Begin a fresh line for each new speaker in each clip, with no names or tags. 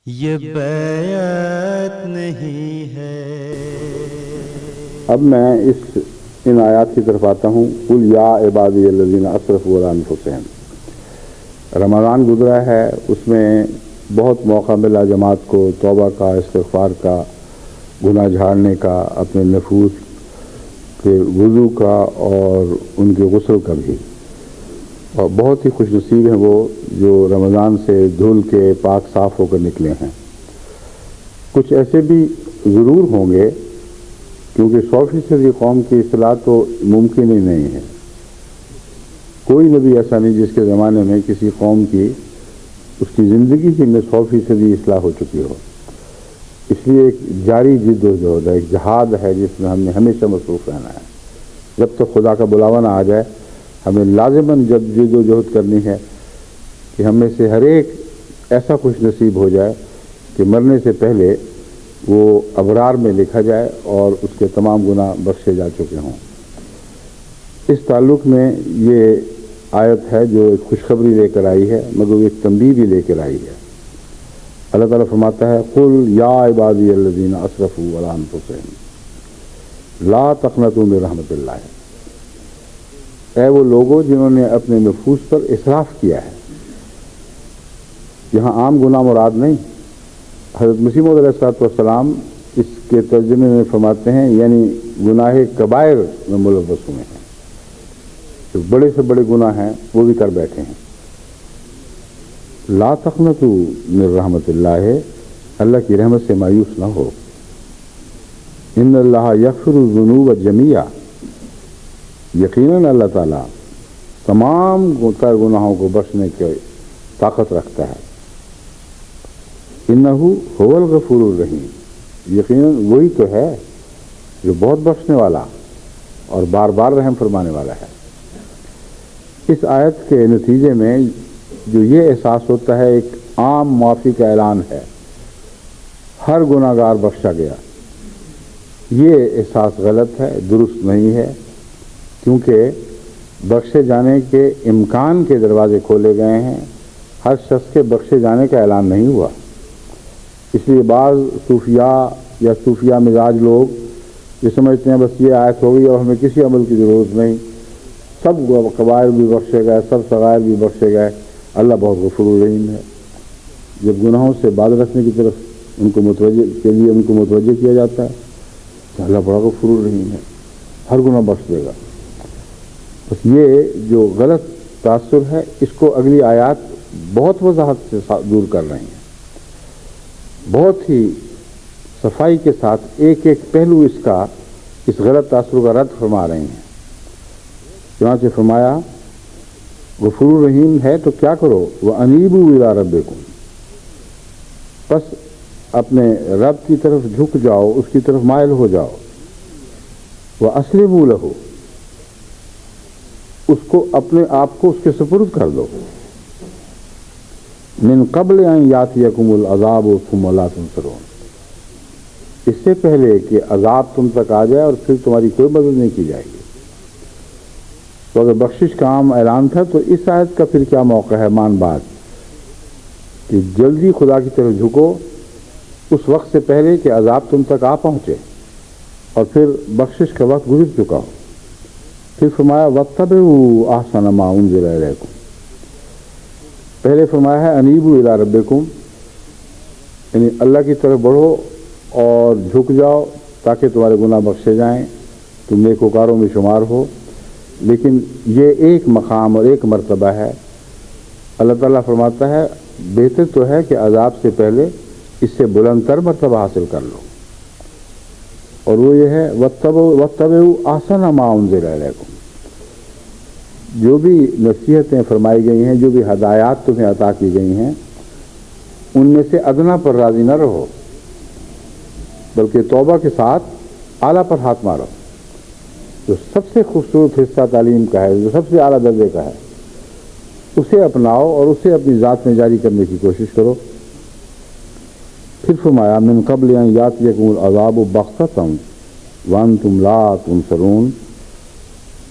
یہ بیعت نہیں ہے۔
اب میں ان آیات کی طرف آتا ہوں۔ قل یا عبادی الذین اسرفوا علی انفسہم۔ رمضان گزرا ہے، اس میں بہت موقع ملا جماعت کو توبہ کا، استغفار کا، گناہ جھاڑنے کا، اپنے نفوس کے وضو کا اور ان کے غسل کا بھی، اور بہت ہی خوش نصیب ہیں وہ جو رمضان سے دھل کے پاک صاف ہو کر نکلے ہیں۔ کچھ ایسے بھی ضرور ہوں گے، کیونکہ 100% قوم کی اصلاح تو ممکن ہی نہیں ہے۔ کوئی نبی ایسا نہیں جس کے زمانے میں کسی قوم کی اس کی زندگی کی میں 100% اصلاح ہو چکی ہو۔ اس لیے ایک جاری جد و جہد ہے، ایک جہاد ہے جس میں ہم نے ہمیشہ مصروف رہنا ہے۔ جب تک خدا کا بلاوا نہ آ جائے ہمیں لازماً جد و جہد کرنی ہے کہ ہم میں سے ہر ایک ایسا خوش نصیب ہو جائے کہ مرنے سے پہلے وہ ابرار میں لکھا جائے اور اس کے تمام گناہ بخشے جا چکے ہوں۔ اس تعلق میں یہ آیت ہے جو ایک خوشخبری لے کر آئی ہے، مگر ایک تنبیہ بھی لے کر آئی ہے۔ اللہ تعالیٰ فرماتا ہے قل یا عبادی الذین اسرفوا علی انفسہم لا تقنطوا من رحمت اللہ۔ اے وہ لوگوں جنہوں نے اپنے نفوس پر اسراف کیا ہے۔ یہاں عام گناہ مراد نہیں، حضرت مسیح موعود علیہ السلام اس کے ترجمے میں فرماتے ہیں یعنی گناہ کبائر میں ملوث ہوئے ہیں، جو بڑے سے بڑے گناہ ہیں وہ بھی کر بیٹھے ہیں۔ لا تقنطوا من رحمت اللہ، اللہ کی رحمت سے مایوس نہ ہو۔ ان اللہ یغفر الذنوب جمیعا، یقیناً اللہ تعالیٰ تمام گناہوں کو بخشنے کی طاقت رکھتا ہے۔ انہ هو الغفور الرحیم، یقیناً وہی تو ہے جو بہت بخشنے والا اور بار بار رحم فرمانے والا ہے۔ اس آیت کے نتیجے میں جو یہ احساس ہوتا ہے ایک عام معافی کا اعلان ہے، ہر گناہ گار بخشا گیا، یہ احساس غلط ہے، درست نہیں ہے، کیونکہ بخشے جانے کے امکان کے دروازے کھولے گئے ہیں، ہر شخص کے بخشے جانے کا اعلان نہیں ہوا۔ اس لیے بعض صوفیاء یا صوفیہ مزاج لوگ یہ سمجھتے ہیں بس یہ آیت ہو گئی اور ہمیں کسی عمل کی ضرورت نہیں، سب کبائر بھی بخشے گئے، سب صغائر بھی بخشے گئے، اللہ بہت غفور الرحیم ہے۔ جب گناہوں سے باز رکھنے کی طرف ان کو متوجہ کیا جاتا ہے تو اللہ بڑا غفور الرحیم ہے، ہر گناہ بخش دے گا۔ بس یہ جو غلط تاثر ہے اس کو اگلی آیات بہت وضاحت سے دور کر رہی ہیں، بہت ہی صفائی کے ساتھ ایک ایک پہلو اس غلط تاثر کا رد فرما رہی ہیں۔ چنانچہ فرمایا غفور الرحیم ہے تو کیا کرو، وَأَنِيبُوا إِلَىٰ رَبِّكُمْ، بس اپنے رب کی طرف جھک جاؤ، اس کی طرف مائل ہو جاؤ، وَأَسْلِمُوا لَهُ، اس کو اپنے آپ کو اس کے سپرد کر دو، من قبل ان یاتیکم العذاب ثم لا تنصرون، اس سے پہلے کہ عذاب تم تک آ جائے اور پھر تمہاری کوئی مدد نہیں کی جائے گی۔ تو اگر بخشش کا عام اعلان تھا تو اس آیت کا پھر کیا موقع ہے مان بات کہ جلدی خدا کی طرف جھکو اس وقت سے پہلے کہ عذاب تم تک آ پہنچے اور پھر بخشش کا وقت گزر چکا ہو۔ پھر فرمایا وَاتَّبِعُوا أَحْسَنَ مَا أُنزِلَ إِلَيْكُمْ، پہلے فرمایا ہے أَنِيبُوا إِلَىٰ رَبِّكُمْ، یعنی اللہ کی طرف بڑھو اور جھک جاؤ تاکہ تمہارے گناہ بخشے جائیں، تم نیکوکاروں میں شمار ہو۔ لیکن یہ ایک مقام اور ایک مرتبہ ہے۔ اللہ تعالیٰ فرماتا ہے بہتر تو ہے کہ عذاب سے پہلے اس سے بلند تر مرتبہ حاصل کر لو، اور وہ یہ ہے وَاتَّبِعُوا أَحْسَنَ مَا أُنزِلَ إِلَيْكُمْ، جو بھی نصیحتیں فرمائی گئی ہیں، جو بھی ہدایات تمہیں عطا کی گئی ہیں، ان میں سے ادنا پر راضی نہ رہو، بلکہ توبہ کے ساتھ اعلیٰ پر ہاتھ مارو۔ جو سب سے خوبصورت حصہ تعلیم کا ہے، جو سب سے اعلیٰ درجے کا ہے، اسے اپناؤ اور اسے اپنی ذات میں جاری کرنے کی کوشش کرو۔ پھر فرمایا من قبل ان یاتیکم العذاب بغتۃ وانتم لا تنصرون،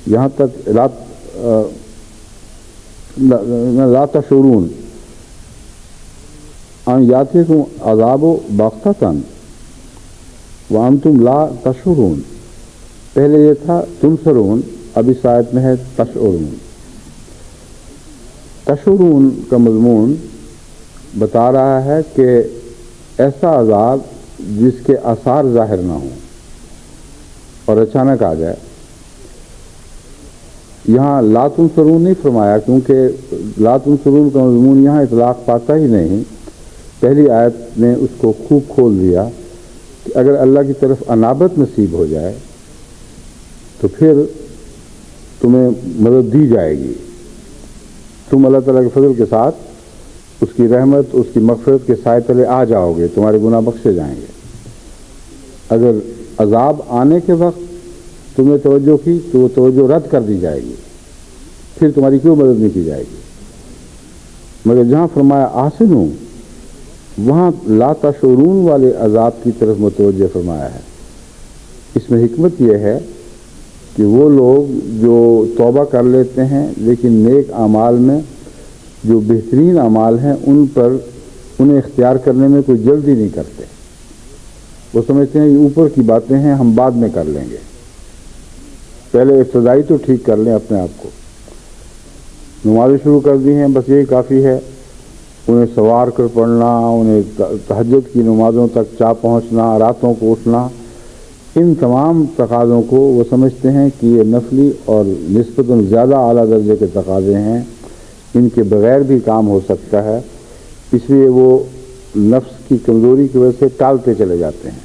یہاں تک لا تشعرون وَأَنْ يَأْتِيَكُمْ عَذَابُ بَغْتَةً وَأَنْتُمْ لَا تَشْعُرُونَ. پہلے یہ تھا تنصرون، اب اس آیت میں ہے تشعرون. تشعرون کا مضمون بتا رہا ہے کہ ایسا عذاب جس کے آثار ظاہر نہ ہوں اور اچانک آ جائے. یہاں لا تنصرون نہیں فرمایا، کیونکہ لا تنصرون کا مضمون یہاں اطلاق پاتا ہی نہیں. پہلی آیت نے اس کو خوب کھول دیا کہ اگر اللہ کی طرف انابت نصیب ہو جائے تو پھر تمہیں مدد دی جائے گی، تم اللہ تعالیٰ کے فضل کے ساتھ اس کی رحمت، اس کی مغفرت کے سائے تلے آ جاؤ گے، تمہارے گناہ بخشے جائیں گے. اگر عذاب آنے کے وقت تمہیں توجہ کی تو وہ توجہ رد کر دی جائے گی، پھر تمہاری کیوں مدد نہیں کی جائے گی. مگر جہاں فرمایا آسنو، وہاں لا تشعرون والے عذاب کی طرف متوجہ فرمایا ہے. اس میں حکمت یہ ہے کہ وہ لوگ جو توبہ کر لیتے ہیں لیکن نیک اعمال میں جو بہترین اعمال ہیں ان پر انہیں اختیار کرنے میں کوئی جلدی نہیں کرتے. وہ سمجھتے ہیں یہ اوپر کی باتیں ہیں، ہم بعد میں کر لیں گے، پہلے ابتدائی تو ٹھیک کر لیں اپنے آپ کو. نمازیں شروع کر دی ہیں، بس یہی کافی ہے. انہیں سوار کر پڑھنا، انہیں تہجد کی نمازوں تک چاہ پہنچنا، راتوں کو اٹھنا، ان تمام تقاضوں کو وہ سمجھتے ہیں کہ یہ نفلی اور نسبتاً زیادہ اعلیٰ درجے کے تقاضے ہیں، ان کے بغیر بھی کام ہو سکتا ہے. اس لیے وہ نفس کی کمزوری کی وجہ سے ٹالتے چلے جاتے ہیں.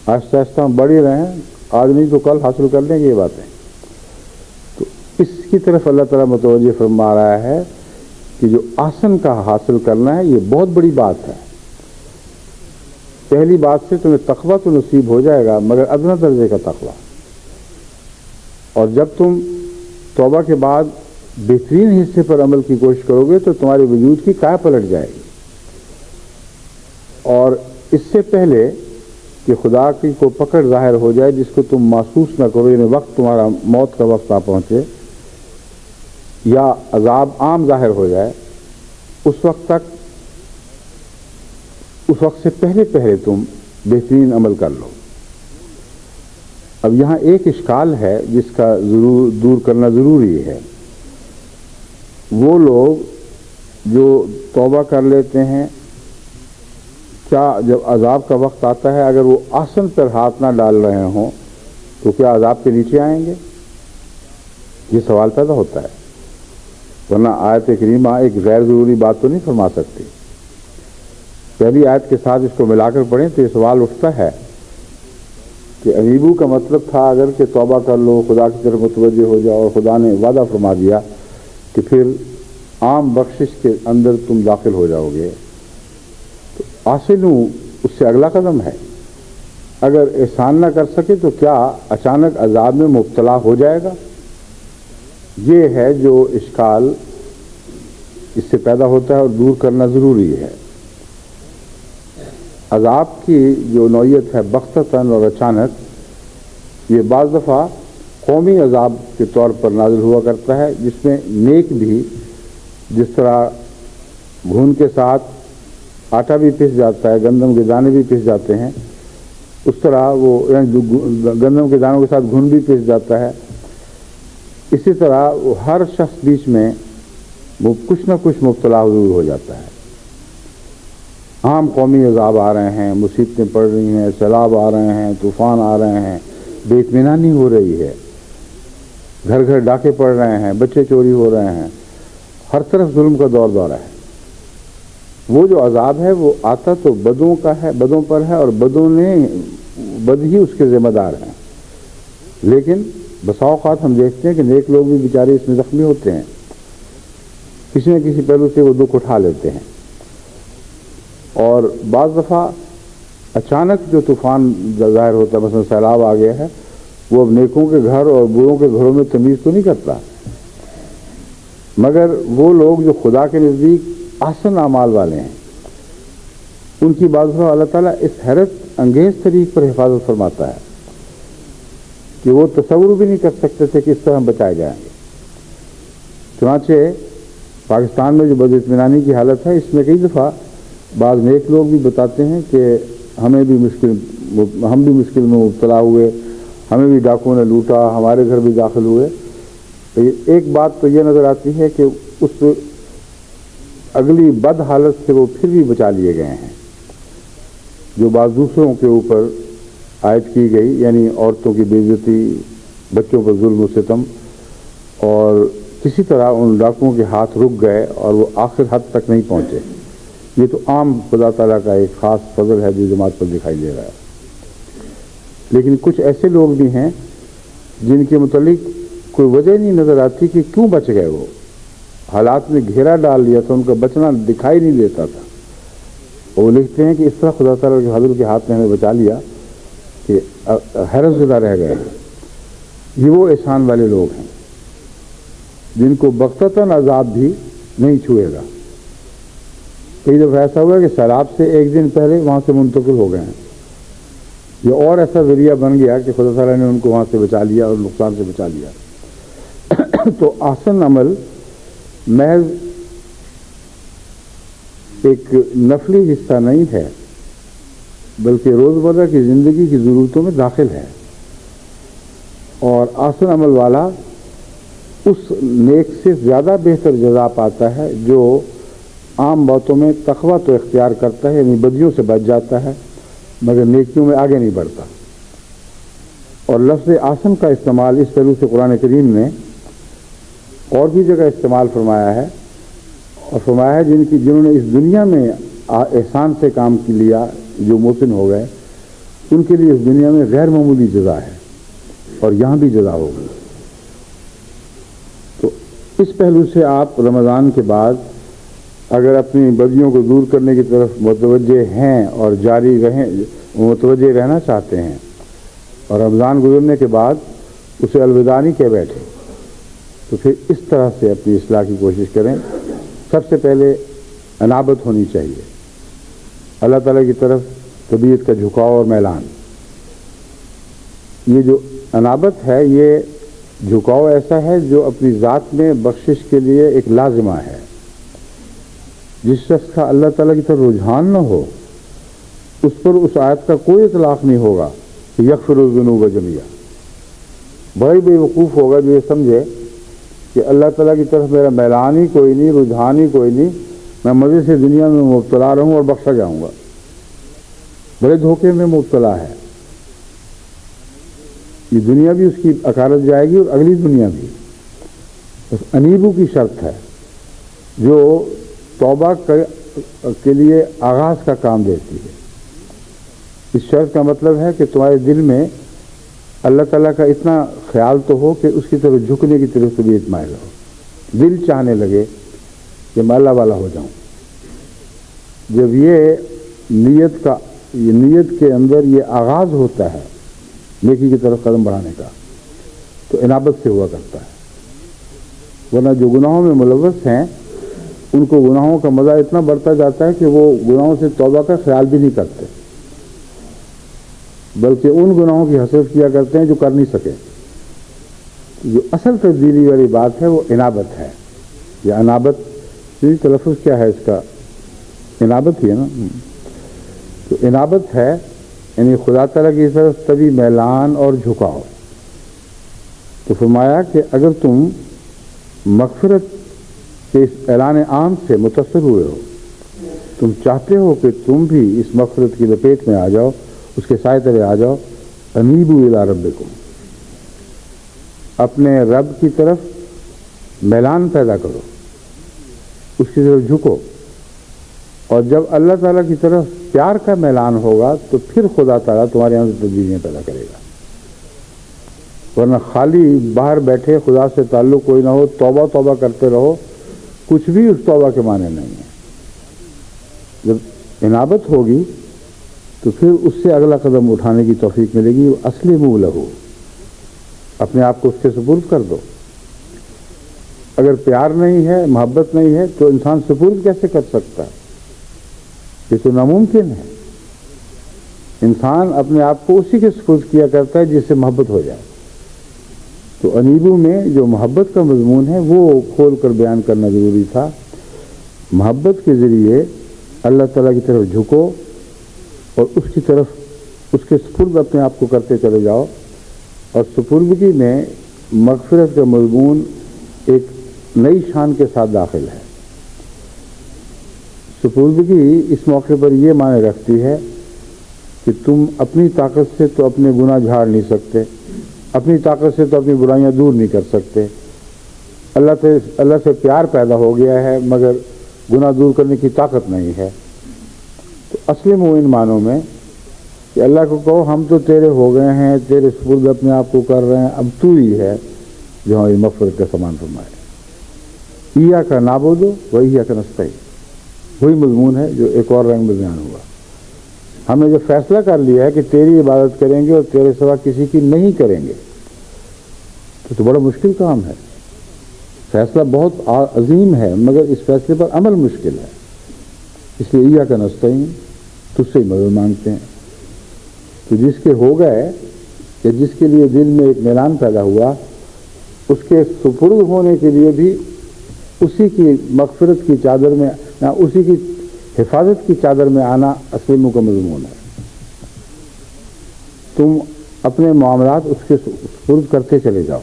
آہستہ آہستہ ہم بڑھ ہی رہے ہیں، آج نہیں تو کل حاصل کر لیں گے یہ باتیں. تو اس کی طرف اللہ تعالیٰ متوجہ فرما رہا ہے کہ جو آسن کا حاصل کرنا ہے یہ بہت بڑی بات ہے. پہلی بات سے تمہیں تقویٰ تو نصیب ہو جائے گا، مگر ادنیٰ درجے کا تقویٰ. اور جب تم توبہ کے بعد بہترین حصے پر عمل کی کوشش کرو گے تو تمہارے وجود کی کیا پلٹ جائے گی. اور اس سے پہلے کہ خدا کی کو پکڑ ظاہر ہو جائے جس کو تم محسوس نہ کرو، یعنی وقت تمہارا موت کا وقت آ پہنچے یا عذاب عام ظاہر ہو جائے، اس وقت سے پہلے تم بہترین عمل کر لو. اب یہاں ایک اشکال ہے جس کا ضرور دور کرنا ضروری ہے. وہ لوگ جو توبہ کر لیتے ہیں، کیا جب عذاب کا وقت آتا ہے اگر وہ آسن پر ہاتھ نہ ڈال رہے ہوں تو کیا عذاب کے نیچے آئیں گے؟ یہ سوال پیدا ہوتا ہے. ورنہ آیت کریمہ ایک غیر ضروری بات تو نہیں فرما سکتی. پہلی آیت کے ساتھ اس کو ملا کر پڑھیں تو یہ سوال اٹھتا ہے کہ انیبو کا مطلب تھا اگر کہ توبہ کر لو، خدا کی طرف متوجہ ہو جاؤ، اور خدا نے وعدہ فرما دیا کہ پھر عام بخشش کے اندر تم داخل ہو جاؤ گے. تو آسنو اس سے اگلا قدم ہے. اگر احسان نہ کر سکے تو کیا اچانک عذاب میں مبتلا ہو جائے گا؟ یہ ہے جو اشکال اس سے پیدا ہوتا ہے اور دور کرنا ضروری ہے. عذاب کی جو نوعیت ہے بغتتاً اور اچانک، یہ بعض دفعہ قومی عذاب کے طور پر نازل ہوا کرتا ہے، جس میں نیک بھی، جس طرح گھن کے ساتھ آٹا بھی پس جاتا ہے، گندم کے دانے بھی پس جاتے ہیں، اس طرح وہ گندم کے دانوں کے ساتھ گھن بھی پس جاتا ہے. اسی طرح وہ ہر شخص بیچ میں وہ کچھ نہ کچھ مبتلا ضرور ہو جاتا ہے. عام قومی عذاب آ رہے ہیں، مصیبتیں پڑ رہی ہیں، سیلاب آ رہے ہیں، طوفان آ رہے ہیں، بے اطمینانی ہو رہی ہے، گھر گھر ڈاکے پڑ رہے ہیں، بچے چوری ہو رہے ہیں، ہر طرف ظلم کا دور دورہ ہے. وہ جو عذاب ہے وہ آتا تو بدوں کا ہے، بدوں پر ہے، اور بدوں نے بد ہی اس کے ذمہ دار ہیں. لیکن بسا اوقات ہم دیکھتے ہیں کہ نیک لوگ بھی بیچارے اس میں زخمی ہوتے ہیں، کسی نہ کسی پہلو سے وہ دکھ اٹھا لیتے ہیں. اور بعض دفعہ اچانک جو طوفان ظاہر ہوتا ہے، مثلا سیلاب آ گیا ہے، وہ اب نیکوں کے گھر اور بروں کے گھروں میں تمیز تو نہیں کرتا. مگر وہ لوگ جو خدا کے نزدیک آسن اعمال والے ہیں، ان کی بعض دفعہ اللہ تعالیٰ اس حیرت انگیز طریق پر حفاظت فرماتا ہے کہ وہ تصور بھی نہیں کر سکتے تھے کہ اس طرح ہم بچائے جائیں گے. چنانچہ پاکستان میں جو بد اطمینانی کی حالت ہے، اس میں کئی دفعہ بعض نیک لوگ بھی بتاتے ہیں کہ ہم بھی مشکل میں مبتلا ہوئے، ہمیں بھی ڈاکوؤں نے لوٹا، ہمارے گھر بھی داخل ہوئے۔ تو ایک بات تو یہ نظر آتی ہے کہ اس اگلی بد حالت سے وہ پھر بھی بچا لیے گئے ہیں جو بعض دوسروں کے اوپر عائد کی گئی، یعنی عورتوں کی بے عزتی، بچوں پر ظلم و ستم، اور کسی طرح ان ڈاکوؤں کے ہاتھ رک گئے اور وہ آخر حد تک نہیں پہنچے۔ یہ تو عام خدا تعالیٰ کا ایک خاص فضل ہے جو جماعت پر دکھائی دے رہا ہے۔ لیکن کچھ ایسے لوگ بھی ہیں جن کے متعلق کوئی وجہ نہیں نظر آتی کہ کیوں بچ گئے، وہ حالات میں گھیرا ڈال لیا تھا، ان کا بچنا دکھائی نہیں دیتا تھا۔ وہ لکھتے ہیں کہ اس طرح خدا تعالیٰ کے فضل کے ہاتھ نے ہمیں بچا لیا کہ حیرت زدہ رہ گئے۔ یہ وہ احسان والے لوگ ہیں جن کو بغتتاً عذاب بھی نہیں چھوئے گا۔ کئی دفعہ ایسا ہوا کہ سیلاب سے ایک دن پہلے وہاں سے منتقل ہو گئے ہیں، یہ اور ایسا ذریعہ بن گیا کہ خدا تعالیٰ نے ان کو وہاں سے بچا لیا اور نقصان سے بچا لیا۔ تو احسن عمل محض ایک نفلی حصہ نہیں ہے بلکہ روزمرہ کی زندگی کی ضرورتوں میں داخل ہے، اور احسن عمل والا اس نیک سے زیادہ بہتر جزا پاتا ہے جو عام باتوں میں تقویٰ تو اختیار کرتا ہے، یعنی بدیوں سے بچ جاتا ہے مگر نیکیوں میں آگے نہیں بڑھتا۔ اور لفظ احسن کا استعمال اس پہلو سے قرآن کریم نے اور بھی جگہ استعمال فرمایا ہے، اور فرمایا ہے جنہوں نے اس دنیا میں احسان سے کام لیا، جو محسن ہو گئے، ان کے لیے اس دنیا میں غیر معمولی جزا ہے اور یہاں بھی جزا ہوگی۔ تو اس پہلو سے آپ رمضان کے بعد اگر اپنی بدیوں کو دور کرنے کی طرف متوجہ ہیں اور متوجہ رہنا چاہتے ہیں، اور رمضان گزرنے کے بعد اسے الوداع نہیں کہہ بیٹھے، تو پھر اس طرح سے اپنی اصلاح کی کوشش کریں۔ سب سے پہلے انابت ہونی چاہیے، اللہ تعالیٰ کی طرف طبیعت کا جھکاؤ اور میلان۔ یہ جو انابت ہے، یہ جھکاؤ ایسا ہے جو اپنی ذات میں بخشش کے لیے ایک لازمہ ہے۔ جس شخص کا اللہ تعالیٰ کی طرف رجحان نہ ہو، اس پر اس آیت کا کوئی اطلاق نہیں ہوگا کہ یغفر الذنوب جميعا۔ بڑی بے وقوف ہوگا جو یہ سمجھے کہ اللہ تعالیٰ کی طرف میرا میلان ہی کوئی نہیں، رجحان ہی کوئی نہیں، میں مزے سے دنیا میں مبتلا رہوں اور بخشا جاؤں گا۔ بڑے دھوکے میں مبتلا ہے، یہ دنیا بھی اس کی اکارت جائے گی اور اگلی دنیا بھی۔ بس انیبو کی شرط ہے جو توبہ کے لیے آغاز کا کام دیتی ہے۔ اس شرط کا مطلب ہے کہ تمہارے دل میں اللہ تعالیٰ کا اتنا خیال تو ہو کہ اس کی طرف جھکنے کی طرف طبیعت مائل ہو، دل چاہنے لگے کہ میں اللہ والا ہو جاؤں۔ جب یہ نیت کے اندر یہ آغاز ہوتا ہے نیکی کی طرف قدم بڑھانے کا، تو انابت سے ہوا کرتا ہے۔ ورنہ جو گناہوں میں ملوث ہیں ان کو گناہوں کا مزہ اتنا بڑھتا جاتا ہے کہ وہ گناہوں سے توبہ کا خیال بھی نہیں کرتے، بلکہ ان گناہوں کی حسرت کیا کرتے ہیں جو کر نہیں سکے۔ جو اصل تبدیلی والی بات ہے وہ انابت ہے۔ یہ انابت تلفظ کیا ہے اس کا؟ انابت ہی ہے نا۔ تو انابت ہے یعنی خدا تعالیٰ کی طرف طبی میلان اور جھکاؤ۔ تو فرمایا کہ اگر تم مغفرت کے اس اعلان عام سے متاثر ہوئے ہو، تم چاہتے ہو کہ تم بھی اس مغفرت کی لپیٹ میں آ جاؤ، اس کے سائے تلے آ جاؤ، انیبوا الی ربکم، اپنے رب کی طرف میلان پیدا کرو، اس کی طرف جھکو، اور جب اللہ تعالیٰ کی طرف پیار کا میلان ہوگا تو پھر خدا تعالیٰ تمہارے یہاں سے تبدیلیاں پیدا کرے گا۔ ورنہ خالی باہر بیٹھے خدا سے تعلق کوئی نہ ہو، توبہ توبہ کرتے رہو، کچھ بھی اس توبہ کے معنی نہیں ہے۔ جب انابت ہوگی تو پھر اس سے اگلا قدم اٹھانے کی توفیق ملے گی۔ اسلموا لہ، اپنے آپ کو اس کے سپرد کر دو۔ اگر پیار نہیں ہے، محبت نہیں ہے تو انسان سپرد کیسے کر سکتا ہے؟ یہ تو ناممکن ہے۔ انسان اپنے آپ کو اسی کے سپرد کیا کرتا ہے جس سے محبت ہو جائے۔ تو انیبو میں جو محبت کا مضمون ہے وہ کھول کر بیان کرنا ضروری تھا۔ محبت کے ذریعے اللہ تعالیٰ کی طرف جھکو اور اس کی طرف اس کے سپرد اپنے آپ کو کرتے چلے جاؤ. اور سپردگی میں مغفرت کا مضمون ایک نئی شان کے ساتھ داخل ہے. سپردگی اس موقع پر یہ معنی رکھتی ہے کہ تم اپنی طاقت سے تو اپنے گناہ جھاڑ نہیں سکتے، اپنی طاقت سے تو اپنی برائیاں دور نہیں کر سکتے. اللہ سے پیار پیدا ہو گیا ہے مگر گناہ دور کرنے کی طاقت نہیں ہے. تو اسلموا ان معنوں میں کہ اللہ کو کہو ہم تو تیرے ہو گئے ہیں، تیرے سپرد اپنے آپ کو کر رہے ہیں، اب تو ہی ہے جو ہماری مغفرت کا سامان فرمائے. ایاک نعبد و ایاک نستعین، وہی مضمون ہے جو ایک اور رنگ میں بیان ہوا. ہم نے جو فیصلہ کر لیا ہے کہ تیری عبادت کریں گے اور تیرے سوا کسی کی نہیں کریں گے، تو بڑا مشکل کام ہے. فیصلہ بہت عظیم ہے مگر اس فیصلے پر عمل مشکل ہے. اس لیے ایاک نستعین، تجھ سے ہی مدد مانگتے ہیں. تو جس کے ہو گئے یا جس کے لیے دل میں ایک میلان پیدا ہوا، اس کے سپرد ہونے کے لیے بھی اسی کی مغفرت کی چادر میں یا اسی کی حفاظت کی چادر میں آنا اسلموا کا مضمون ہے. تم اپنے معاملات اس کے سپرد کرتے چلے جاؤ.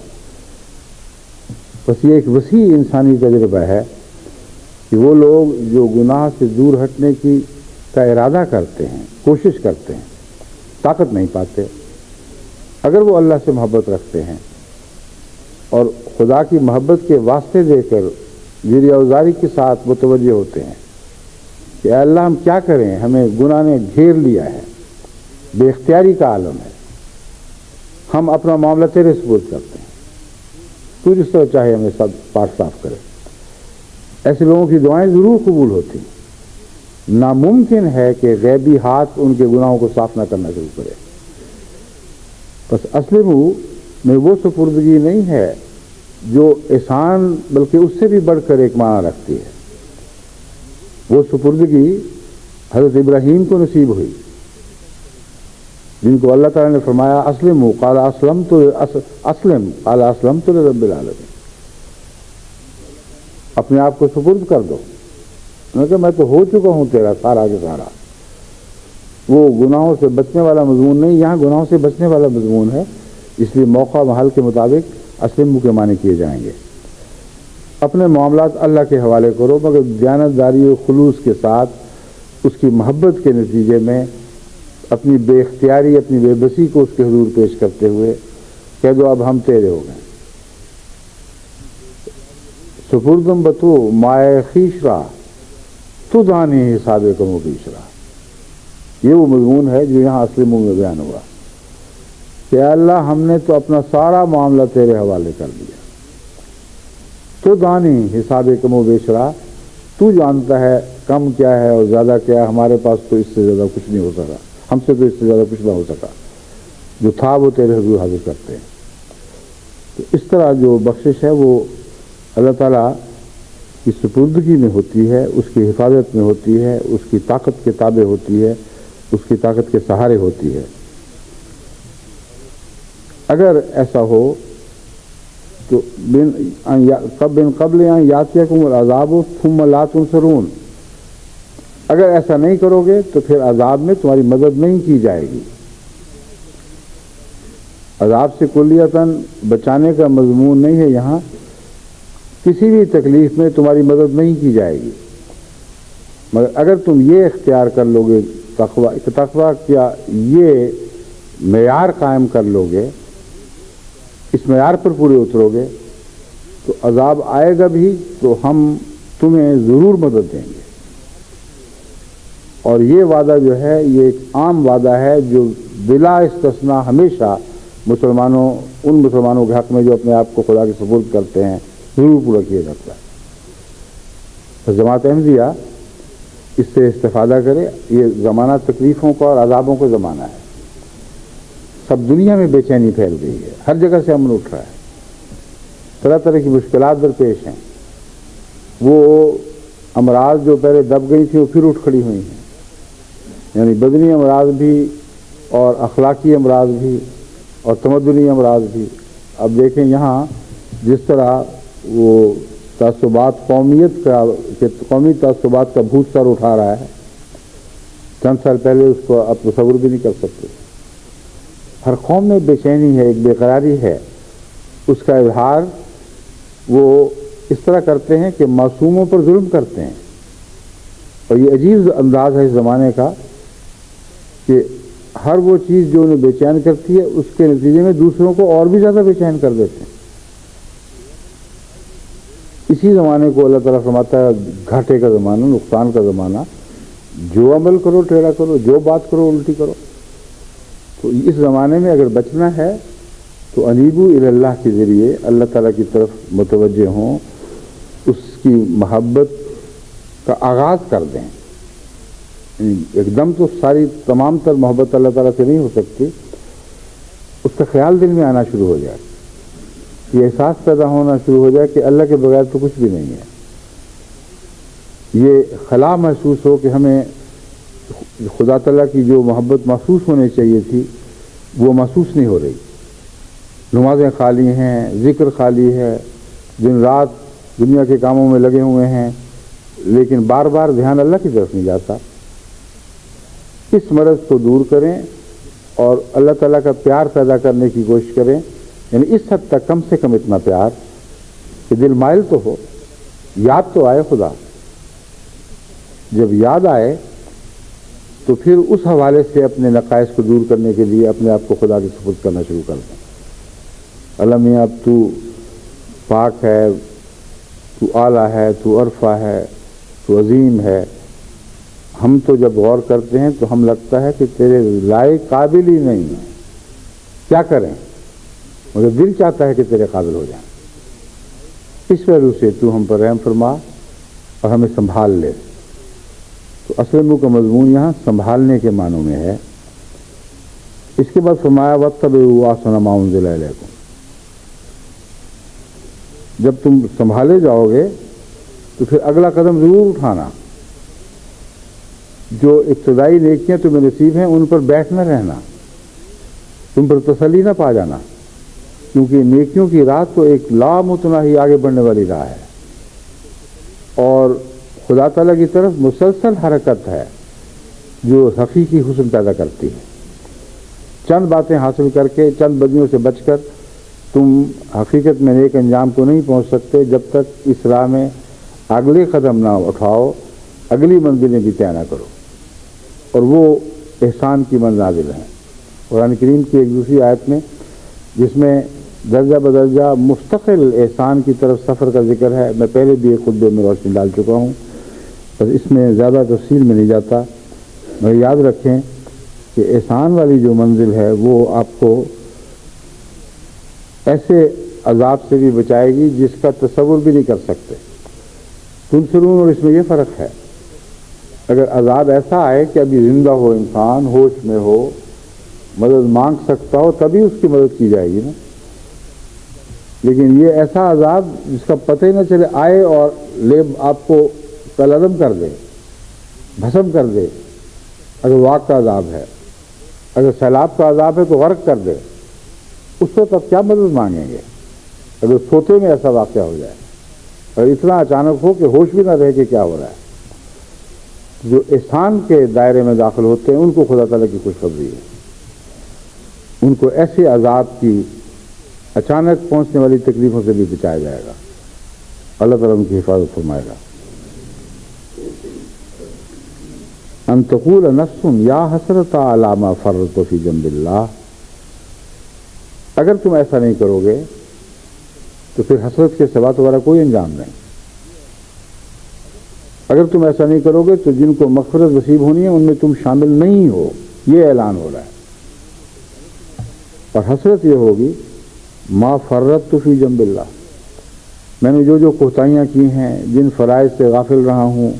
بس یہ ایک وسیع انسانی تجربہ ہے کہ وہ لوگ جو گناہ سے دور ہٹنے کا ارادہ کرتے ہیں، کوشش کرتے ہیں، طاقت نہیں پاتے. اگر وہ اللہ سے محبت رکھتے ہیں اور خدا کی محبت کے واسطے دے کر زیر اوزاری کے ساتھ متوجہ ہوتے ہیں کہ اے اللہ ہم کیا کریں، ہمیں گناہ نے گھیر لیا ہے، بے اختیاری کا عالم ہے، ہم اپنا معاملہ تیرے سپرد کرتے ہیں، تو جس طرح چاہے ہمیں سب پاک صاف کرے. ایسے لوگوں کی دعائیں ضرور قبول ہوتی ہیں. ناممکن ہے کہ غیبی ہاتھ ان کے گناہوں کو صاف نہ کرنا شروع کرے. بس اسلموا میں وہ سپردگی نہیں ہے جو احسان بلکہ اس سے بھی بڑھ کر ایک معنی رکھتی ہے. وہ سپردگی حضرت ابراہیم کو نصیب ہوئی جن کو اللہ تعالیٰ نے فرمایا اسلموا قال اسلمت لرب العالمین، اپنے آپ کو سپرد کر دو. میں کہا میں تو ہو چکا ہوں تیرا سارا کے سارا. وہ گناہوں سے بچنے والا مضمون نہیں، یہاں گناہوں سے بچنے والا مضمون ہے. اس لیے موقع محل کے مطابق اسلموا کے معنی کیے جائیں گے. اپنے معاملات اللہ کے حوالے کرو مگر دیانتداری و خلوص کے ساتھ اس کی محبت کے نتیجے میں اپنی بے اختیاری، اپنی بے بسی کو اس کے حضور پیش کرتے ہوئے کہہ دو اب ہم تیرے ہو گئے. سپردم بتو مائے خیشرا تو دانی حساب کم و بیشرا. یہ وہ مضمون ہے جو یہاں اسلموا میں بیان ہوا کہ اللہ ہم نے تو اپنا سارا معاملہ تیرے حوالے کر دیا. تو دانی حساب کم و بیشرا، تو جانتا ہے کم کیا ہے اور زیادہ کیا ہے. ہمارے پاس تو اس سے زیادہ کچھ نہیں ہو سکا، ہم سے تو اس سے زیادہ کچھ نہ ہو سکا. جو تھا وہ تیرے حضور حاضر کرتے ہیں. تو اس طرح جو بخشش ہے وہ اللہ تعالیٰ کی سپردگی میں ہوتی ہے، اس کی حفاظت میں ہوتی ہے، اس کی طاقت کے تابع ہوتی ہے، اس کی طاقت کے سہارے ہوتی ہے. اگر ایسا ہو تو بن قبل یاتیکم العذاب ثم لا تنصرون، اگر ایسا نہیں کرو گے تو پھر عذاب میں تمہاری مدد نہیں کی جائے گی. عذاب سے کلیتاً بچانے کا مضمون نہیں ہے یہاں. کسی بھی تکلیف میں تمہاری مدد نہیں کی جائے گی مگر اگر تم یہ اختیار کر لو گے، تقویٰ کیا یہ معیار قائم کر لو گے، اس معیار پر پورے اترو گے تو عذاب آئے گا بھی تو ہم تمہیں ضرور مدد دیں گے. اور یہ وعدہ جو ہے یہ ایک عام وعدہ ہے جو بلا استثناء ہمیشہ ان مسلمانوں کے حق میں جو اپنے آپ کو خدا کے سپرد کرتے ہیں ضرور پورا کیا جاتا ہے. تو جماعت احمدیہ اس سے استفادہ کرے. یہ زمانہ تکلیفوں کا اور عذابوں کا زمانہ ہے. سب دنیا میں بے چینی پھیل گئی ہے، ہر جگہ سے امن اٹھ رہا ہے، طرح طرح کی مشکلات درپیش ہیں. وہ امراض جو پہلے دب گئی تھیں وہ پھر اٹھ کھڑی ہوئی ہیں، یعنی بدنی امراض بھی اور اخلاقی امراض بھی اور تمدنی امراض بھی. اب دیکھیں یہاں جس طرح وہ تعصبات قومی تعصبات کا بھوت سر اٹھا رہا ہے، چند سال پہلے اس کو آپ تصور بھی نہیں کر سکتے۔ ہر قوم میں بے چینی ہے، ایک بے قراری ہے، اس کا اظہار وہ اس طرح کرتے ہیں کہ معصوموں پر ظلم کرتے ہیں۔ اور یہ عجیب انداز ہے اس زمانے کا کہ ہر وہ چیز جو انہیں بے چین کرتی ہے اس کے نتیجے میں دوسروں کو اور بھی زیادہ بے چین کر دیتے ہیں۔ اسی زمانے کو اللہ تعالیٰ فرماتا ہے گھاٹے کا زمانہ، نقصان کا زمانہ، جو عمل کرو ٹیڑھا کرو، جو بات کرو الٹی کرو۔ تو اس زمانے میں اگر بچنا ہے تو انیبو الی اللہ کے ذریعے اللہ تعالیٰ کی طرف متوجہ ہوں، اس کی محبت کا آغاز کر دیں۔ ایک دم تو تمام تر محبت اللہ تعالیٰ سے نہیں ہو سکتی، اس کا خیال دل میں آنا شروع ہو جائے، یہ احساس پیدا ہونا شروع ہو جائے کہ اللہ کے بغیر تو کچھ بھی نہیں ہے۔ یہ خلا محسوس ہو کہ ہمیں خدا تعالیٰ کی جو محبت محسوس ہونی چاہیے تھی وہ محسوس نہیں ہو رہی۔ نمازیں خالی ہیں، ذکر خالی ہے، دن رات دنیا کے کاموں میں لگے ہوئے ہیں، لیکن بار بار دھیان اللہ کی طرف نہیں جاتا۔ اس مرض کو دور کریں اور اللہ تعالیٰ کا پیار پیدا کرنے کی کوشش کریں، یعنی اس حد تک کم سے کم اتنا پیار کہ دل مائل تو ہو، یاد تو آئے خدا۔ جب یاد آئے تو پھر اس حوالے سے اپنے نقائص کو دور کرنے کے لیے اپنے آپ کو خدا کے سپرد کرنا شروع کر دیں۔ اللہ میاں اب تو پاک ہے، تو اعلیٰ ہے، تو عرفہ ہے، تو عظیم ہے۔ ہم تو جب غور کرتے ہیں تو ہم لگتا ہے کہ تیرے لائق قابل ہی نہیں ہے، کیا کریں، مگر دل چاہتا ہے کہ تیرے قابل ہو جائیں۔ اس وجہ سے تو ہم پر رحم فرما اور ہمیں سنبھال لے۔ تو اصل کا مضمون یہاں سنبھالنے کے معنوں میں ہے۔ اس کے بعد فرمایا وَاتَّبِعُوا أَحْسَنَ مَا أُنزِلَ إِلَيْكُمْ۔ جب تم سنبھالے جاؤ گے تو پھر اگلا قدم ضرور اٹھانا۔ جو ابتدائی نیکیاں تمہیں نصیب ہیں ان پر بیٹھ نہ رہنا، تم پر تسلی نہ پا جانا، کیونکہ نیکیوں کی راہ تو ایک لامتناہی آگے بڑھنے والی راہ ہے، اور خدا تعالیٰ کی طرف مسلسل حرکت ہے جو حقیقی حسن پیدا کرتی ہے۔ چند باتیں حاصل کر کے، چند بدیوں سے بچ کر تم حقیقت میں نیک انجام کو نہیں پہنچ سکتے جب تک اس راہ میں اگلے قدم نہ اٹھاؤ، اگلی منزلیں بھی طے نہ کرو، اور وہ احسان کی منازل ہیں۔ قرآن کریم کی ایک دوسری آیت میں جس میں درجہ بدرجہ مستقل احسان کی طرف سفر کا ذکر ہے، میں پہلے بھی ایک خطبے میں روشنی ڈال چکا ہوں، بس اس میں زیادہ تفصیل میں نہیں جاتا۔ مگر یاد رکھیں کہ احسان والی جو منزل ہے وہ آپ کو ایسے عذاب سے بھی بچائے گی جس کا تصور بھی نہیں کر سکتے۔ تنصرون اور اس میں یہ فرق ہے، اگر عذاب ایسا آئے کہ ابھی زندہ ہو انسان، ہوش میں ہو، مدد مانگ سکتا ہو، تبھی اس کی مدد کی جائے گی نا۔ لیکن یہ ایسا عذاب جس کا پتہ ہی نہ چلے، آئے اور آپ کو کالعدم کر دے، بھسم کر دے، اگر واق کا عذاب ہے، اگر سیلاب کا عذاب ہے تو غرق کر دے، اس وقت آپ کیا مدد مانگیں گے؟ اگر سوتے میں ایسا واقعہ ہو جائے اور اتنا اچانک ہو کہ ہوش بھی نہ رہے کہ کیا ہو رہا ہے۔ جو احسان کے دائرے میں داخل ہوتے ہیں ان کو خدا تعالیٰ کی خوشخبری ہے، ان کو ایسے عذاب کی اچانک پہنچنے والی تکلیفوں سے بھی بچایا جائے گا، اللہ تعالیٰ ان کی حفاظت فرمائے گا۔ ان تقول نفس یا حسرۃ علی ما فرطت فی جنب اللہ، اگر تم ایسا نہیں کرو گے تو پھر حسرت کے سوا تمہارا کوئی انجام نہیں۔ اگر تم ایسا نہیں کرو گے تو جن کو مغفرت نصیب ہونی ہے ان میں تم شامل نہیں ہو، یہ اعلان ہو رہا ہے۔ اور حسرت یہ ہوگی ما فرطت فی جنب اللہ، میں نے جو کوتاہیاں کی ہیں، جن فرائض سے غافل رہا ہوں،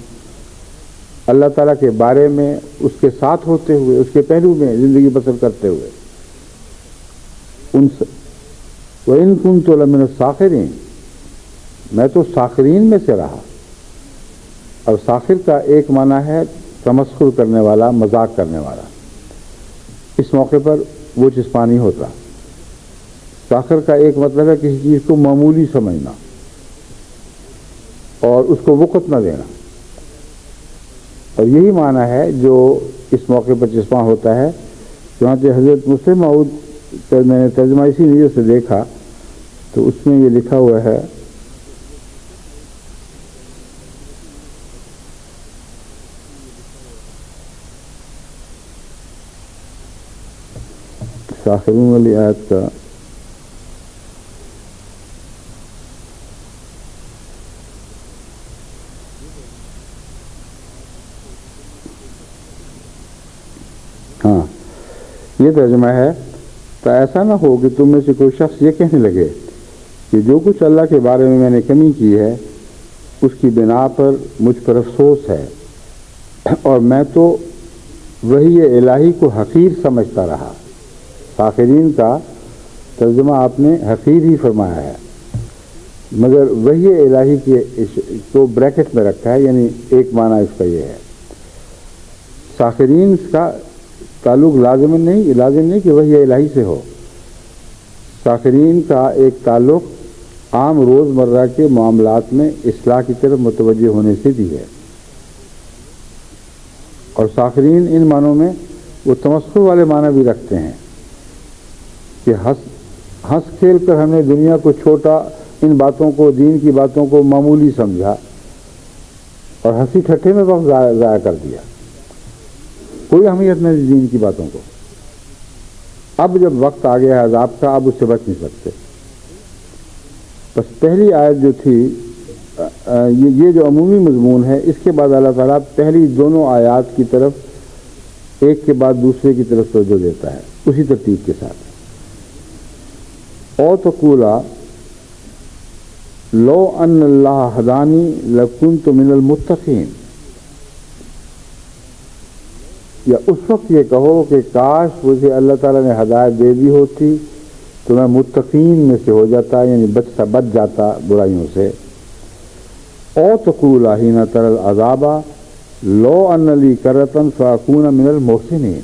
اللہ تعالیٰ کے بارے میں اس کے ساتھ ہوتے ہوئے، اس کے پہلو میں زندگی بسر کرتے ہوئے، وَإِن كُنتُ لَمِنَ السَّاخِرِينَ، میں تو ساخرین میں سے رہا۔ اور ساخر کا ایک معنی ہے تمسخر کرنے والا، مذاق کرنے والا۔ اس موقع پر وہ چسپا نہیں ہوتا۔ ساخر کا ایک مطلب ہے کسی چیز کو معمولی سمجھنا، اور اس کو وقت نہ دینا. اور یہی معنی ہے جو اس موقع پر چشمہ ہوتا ہے. چنانچہ حضرت مسلم موعود میں نے ترجمہ اسی نیت سے دیکھا تو اس میں یہ لکھا ہوا ہے ساخرون والی آیت کا ہاں یہ ترجمہ ہے. تو ایسا نہ ہو کہ تم میں سے کوئی شخص یہ کہنے لگے کہ جو کچھ اللہ کے بارے میں نے کمی کی ہے اس کی بنا پر مجھ پر افسوس ہے اور میں تو وحی الہی کو حقیر سمجھتا رہا. ساخرین کا ترجمہ آپ نے حقیر ہی فرمایا ہے، مگر وحی الہی کے کو بریکٹ میں رکھا ہے، یعنی ایک معنی اس کا یہ ہے. ساخرین کا تعلق لازم نہیں کہ وحی الہی سے ہو. ساخرین کا ایک تعلق عام روزمرہ کے معاملات میں اصلاح کی طرف متوجہ ہونے سے بھی ہے. اور ساخرین ان معنوں میں وہ تمسخر والے معنی بھی رکھتے ہیں کہ ہنس کھیل کر ہم نے دنیا کو چھوٹا، ان باتوں کو، دین کی باتوں کو معمولی سمجھا اور ہنسی ٹھٹھے میں وقت ضائع کر دیا. کوئی اہمیت نہیں دین کی باتوں کو. اب جب وقت آ گیا ہے عذاب کا، اب اس سے بچ نہیں سکتے. بس پہلی آیت جو تھی، یہ جو عمومی مضمون ہے، اس کے بعد اللہ تعالیٰ پہلی دونوں آیات کی طرف ایک کے بعد دوسرے کی طرف توجہ دیتا ہے اسی ترتیب کے ساتھ. او تقولا لو ان اللہ ہدانی لکنت من المتقین، یا اس وقت یہ کہو کہ کاش مجھے اللہ تعالیٰ نے ہدایت دے دی ہوتی تو میں متقین میں سے ہو جاتا، یعنی بچ جاتا برائیوں سے. او تقولا حین تری العذاب لو ان لی کرۃ فاکون من المحسنین.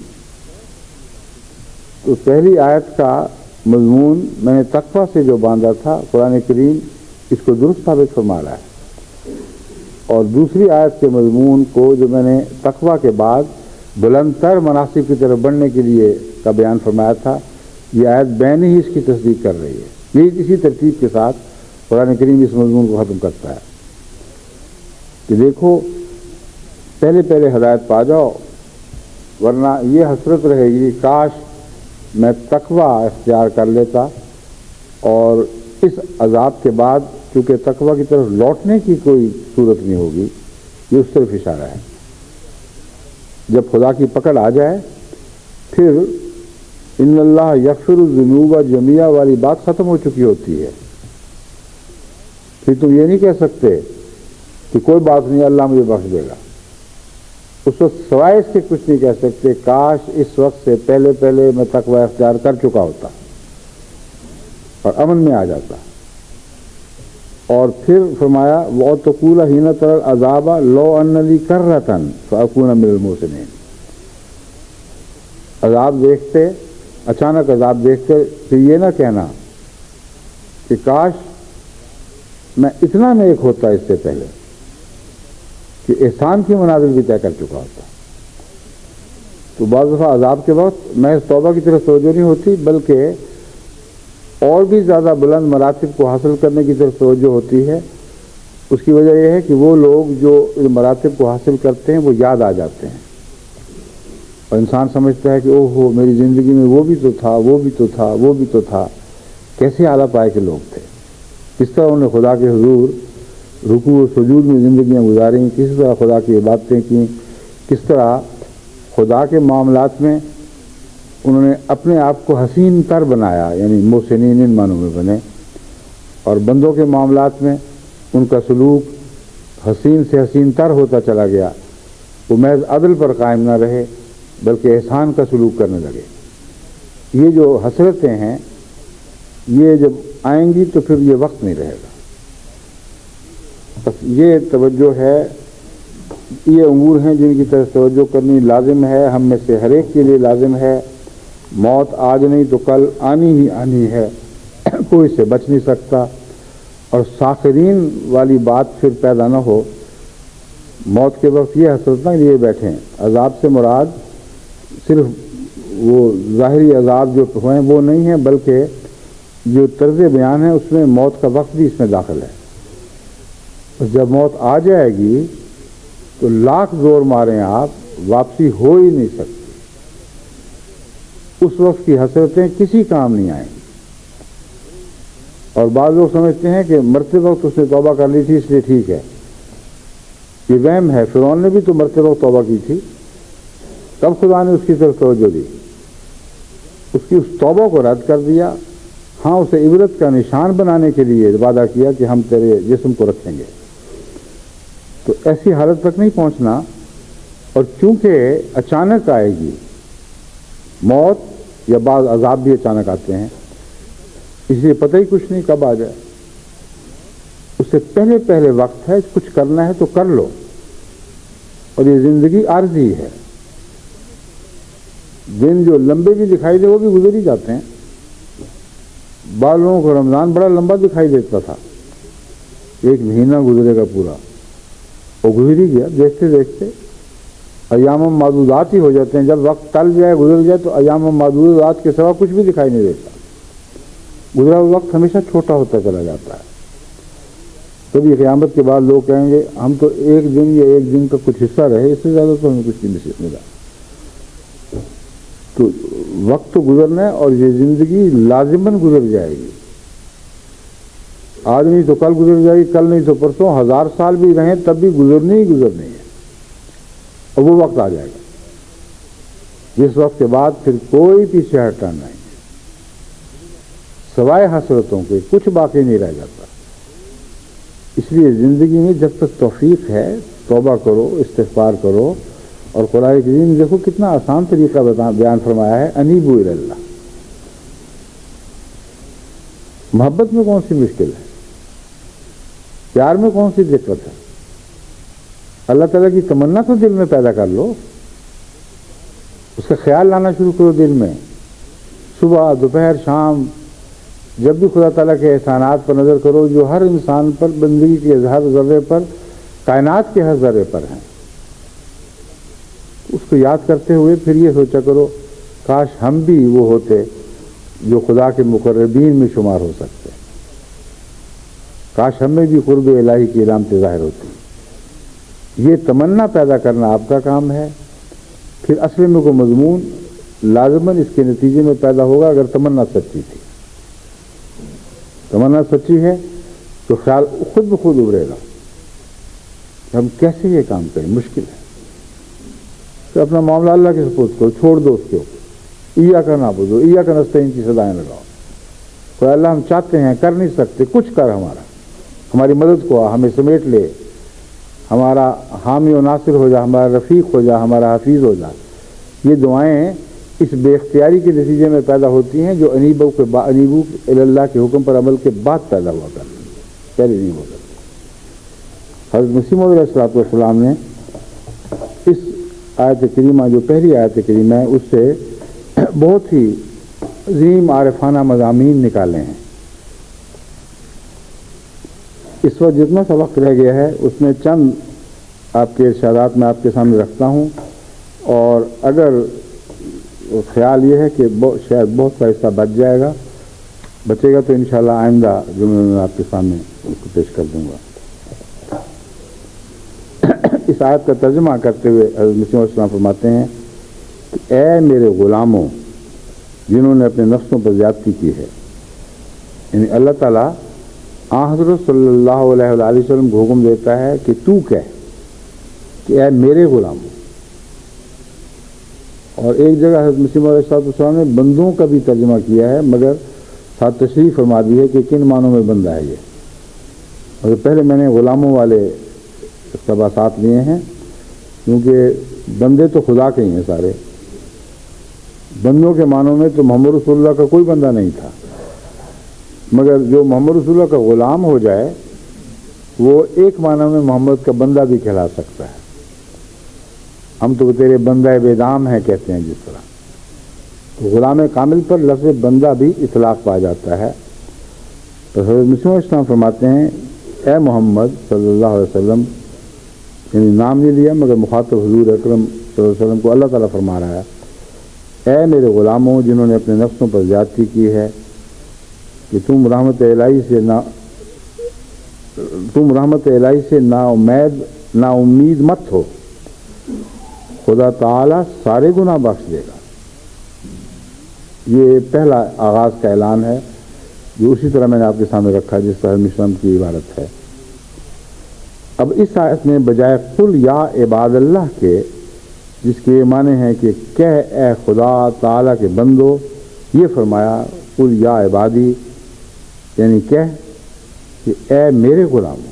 تو پہلی آیت کا مضمون میں نے تقویٰ سے جو باندھا تھا، قرآن کریم اس کو درست ثابت فرما رہا ہے. اور دوسری آیت کے مضمون کو جو میں نے تقویٰ کے بعد بلند تر مناسب کی طرف بڑھنے کے لیے کا بیان فرمایا تھا، یہ آیت بین ہی اس کی تصدیق کر رہی ہے. یہی اسی ترتیب کے ساتھ قرآن کریم اس مضمون کو ختم کرتا ہے کہ دیکھو پہلے ہدایت پا جاؤ، ورنہ یہ حسرت رہے گی کاش میں تقویٰ اختیار کر لیتا. اور اس عذاب کے بعد چونکہ تقویٰ کی طرف لوٹنے کی کوئی صورت نہیں ہوگی، یہ اس طرف اشارہ ہے. جب خدا کی پکڑ آ جائے پھر ان اللہ یغفر الذنوب جمیعا والی بات ختم ہو چکی ہوتی ہے. پھر تم یہ نہیں کہہ سکتے کہ کوئی بات نہیں اللہ مجھے بخش دے گا. اس وقت سوائے اس کے کچھ نہیں کہہ سکتے کاش اس وقت سے پہلے میں تقوی اختیار کر چکا ہوتا اور امن میں آ جاتا. اور پھر فرمایا وَتَقُولَ حِينَ تَرَى الْعَذَابَ لَوْ أَنَّ لِي كَرَّةً فَأَكُونَ مِنَ الْمُحْسِنِينَ. عذاب دیکھتے، اچانک عذاب دیکھتے پھر یہ نہ کہنا کہ کاش میں اتنا نیک ہوتا اس سے پہلے کہ احسان کی منازل بھی طے کر چکا ہوتا. تو بعض دفعہ عذاب کے وقت محض توبہ کی طرف توجہ نہیں ہوتی، بلکہ اور بھی زیادہ بلند مراتب کو حاصل کرنے کی طرف توجہ ہوتی ہے. اس کی وجہ یہ ہے کہ وہ لوگ جو ان مراتب کو حاصل کرتے ہیں وہ یاد آ جاتے ہیں اور انسان سمجھتا ہے کہ اوہ ہو میری زندگی میں وہ بھی تو تھا، وہ بھی تو تھا، وہ بھی تو تھا. کیسے اعلیٰ پائے کے لوگ تھے، کس طرح انہوں نے خدا کے حضور رکوع و سجود میں زندگیاں گزاریں، کس طرح خدا کی عبادتیں کیں، کس طرح خدا کے معاملات میں انہوں نے اپنے آپ کو حسین تر بنایا، یعنی محسنین ان معنوں میں بنے. اور بندوں کے معاملات میں ان کا سلوک حسین سے حسین تر ہوتا چلا گیا. وہ محض عدل پر قائم نہ رہے بلکہ احسان کا سلوک کرنے لگے. یہ جو حسرتیں ہیں یہ جب آئیں گی تو پھر یہ وقت نہیں رہے گا. بس یہ توجہ ہے، یہ امور ہیں جن کی طرف توجہ کرنی لازم ہے، ہم میں سے ہر ایک کے لیے لازم ہے. موت آج نہیں تو کل آنی ہی آنی ہے، کوئی اس سے بچ نہیں سکتا. اور ساخرین والی بات پھر پیدا نہ ہو. موت کے وقت یہ حسرت نہ لیے بیٹھیں. عذاب سے مراد صرف وہ ظاہری عذاب جو ہوئے وہ نہیں ہیں، بلکہ جو طرز بیان ہے اس میں موت کا وقت بھی اس میں داخل ہے. اور جب موت آ جائے گی تو لاکھ زور ماریں آپ، واپسی ہو ہی نہیں سکتی. اس وقت کی حسرتیں کسی کام نہیں آئیں. اور بعض لوگ سمجھتے ہیں کہ مرتے وقت اس نے توبہ کر لی تھی اس لیے ٹھیک ہے. یہ وہم ہے. فرعون نے بھی تو مرتے وقت توبہ کی تھی، تب خدا نے اس کی طرف توجہ دی. اس کی اس توبہ کو رد کر دیا. ہاں، اسے عبرت کا نشان بنانے کے لیے وعدہ کیا کہ ہم تیرے جسم کو رکھیں گے. تو ایسی حالت تک نہیں پہنچنا. اور چونکہ اچانک آئے گی موت، یا بعض عذاب بھی اچانک آتے ہیں، اس لیے پتہ ہی کچھ نہیں کب آ جائے. اس سے پہلے وقت ہے. کچھ کرنا ہے تو کر لو. اور یہ زندگی عارضی ہے. دن جو لمبے بھی دکھائی دے وہ بھی گزر ہی جاتے ہیں. بعض لوگوں کو رمضان بڑا لمبا دکھائی دیتا تھا، 1 مہینہ گزرے گا پورا، وہ گزر ہی گیا. دیکھتے دیکھتے ایام معدودات ہی ہو جاتے ہیں. جب وقت ٹل جائے، گزر جائے، تو ایام معدودات کے سوا کچھ بھی دکھائی نہیں دیتا. گزرا ہوا وقت ہمیشہ چھوٹا ہوتا چلا جاتا ہے. کبھی قیامت کے بعد لوگ کہیں گے ہم تو 1 دن یا 1 دن کا کچھ حصہ رہے، اس سے زیادہ تو ہمیں کچھ نہیں ملا. تو وقت تو گزرنا ہے، اور یہ زندگی لازماً گزر جائے گی. آج نہیں تو کل گزر جائے گی، کل نہیں تو پرسوں. 1000 سال بھی رہیں تب بھی گزرنی ہی گزرنی ہے. اور وہ وقت آ جائے گا جس وقت کے بعد پھر کوئی پیچھے ہٹنا نہیں، سوائے حسرتوں کے کچھ باقی نہیں رہ جاتا. اس لیے زندگی میں جب تک توفیق ہے توبہ کرو، استغفار کرو. اور قرآن کریم دیکھو کتنا آسان طریقہ بیان فرمایا ہے، انیبوا الی اللہ. محبت میں کون سی مشکل ہے؟ پیار میں کون سی دقت ہے؟ اللہ تعالیٰ کی تمنا تو دل میں پیدا کر لو، اس کا خیال لانا شروع کرو دل میں. صبح، دوپہر، شام، جب بھی خدا تعالیٰ کے احسانات پر نظر کرو جو ہر انسان پر، بندگی کے ہر ذرے پر، کائنات کے ہر ذرے پر ہیں، اس کو یاد کرتے ہوئے پھر یہ سوچا کرو کاش ہم بھی وہ ہوتے جو خدا کے مقربین میں شمار ہو سکتے. کاش ہمیں بھی قرب الہی کی علامتیں ظاہر ہوتی. یہ تمنا پیدا کرنا آپ کا کام ہے. پھر اصل میں کوئی مضمون لازماً اس کے نتیجے میں پیدا ہوگا اگر تمنا سچی تھی. تمنا سچی ہے تو خیال خود بخود ابھرے گا. ہم کیسے یہ کام کریں؟ مشکل ہے. تو اپنا معاملہ اللہ کے سپرد کرو، چھوڑ دو اس کے اوپر. ایاک نعبد و ایاک نستعین کی صدائیں لگاؤ. تو اللہ ہم چاہتے ہیں، کر نہیں سکتے، کچھ کر ہماری مدد کو، ہمیں سمیٹ لے، ہمارا حامی و ناصر ہو جا، ہمارا رفیق ہو جا، ہمارا حفیظ ہو جا. یہ دعائیں اس بے اختیاری کے نتیجے میں پیدا ہوتی ہیں جو انیبو الی اللہ کے حکم پر عمل کے بعد پیدا ہوا کرتی ہیں، پہلے نہیں ہو سکتی. حضرت مسیح موعود علیہ السلام نے اس آیت کریمہ جو پہلی آیت کریمہ ہے اس سے بہت ہی عظیم عارفانہ مضامین نکالے ہیں. اس وقت جتنا سا وقت رہ گیا ہے اس میں چند آپ کے ارشادات میں آپ کے سامنے رکھتا ہوں، اور اگر خیال یہ ہے کہ شاید بہت سا حصہ بچے گا تو انشاءاللہ آئندہ جمعے میں آپ کے سامنے اس کو پیش کر دوں گا. اس آیت کا ترجمہ کرتے ہوئے حضرت مسیح علیہ السلام فرماتے ہیں کہ اے میرے غلاموں جنہوں نے اپنے نفسوں پر زیادتی کی ہے. یعنی اللہ تعالیٰ حضرت صلی اللہ علیہ وآلہ وسلم کو حکم دیتا ہے کہ تو کہہ کہ اے میرے غلاموں. اور ایک جگہ حضرت مسیح علیہ السلام نے بندوں کا بھی ترجمہ کیا ہے، مگر ساتھ تشریح فرما دی ہے کہ کن معنوں میں بندہ ہے یہ. اور پہلے میں نے غلاموں والے اقتباسات لیے ہیں کیونکہ بندے تو خدا کے ہی ہیں سارے. بندوں کے معنوں میں تو محمد رسول اللہ کا کوئی بندہ نہیں تھا، مگر جو محمد رسول اللہ کا غلام ہو جائے وہ ایک معنی میں محمد کا بندہ بھی کہلا سکتا ہے. ہم تو تیرے بندہ بے دام ہیں کہتے ہیں جس طرح. تو غلام کامل پر لفظ بندہ بھی اطلاق پا جاتا ہے. تو حضرت مسیح علیہ السلام فرماتے ہیں اے محمد صلی اللہ علیہ وسلم، یعنی نام نہیں لیا مگر مخاطب حضور اکرم صلی اللہ علیہ وسلم کو اللہ تعالیٰ فرما رہا ہے، اے میرے غلاموں جنہوں نے اپنے نفسوں پر زیادتی کی ہے، کہ تم رحمت الہی سے نا امید مت ہو، خدا تعالیٰ سارے گناہ بخش دے گا۔ یہ پہلا آغاز کا اعلان ہے جو اسی طرح میں نے آپ کے سامنے رکھا جس طرح مسلم کی عبارت ہے۔ اب اس آیت میں بجائے قل یا عباد اللہ کے، جس کے معنی ہیں کہ کہہ اے خدا تعالیٰ کے بندو، یہ فرمایا قل یا عبادی، یعنی کہہ کہ اے میرے غلاموں۔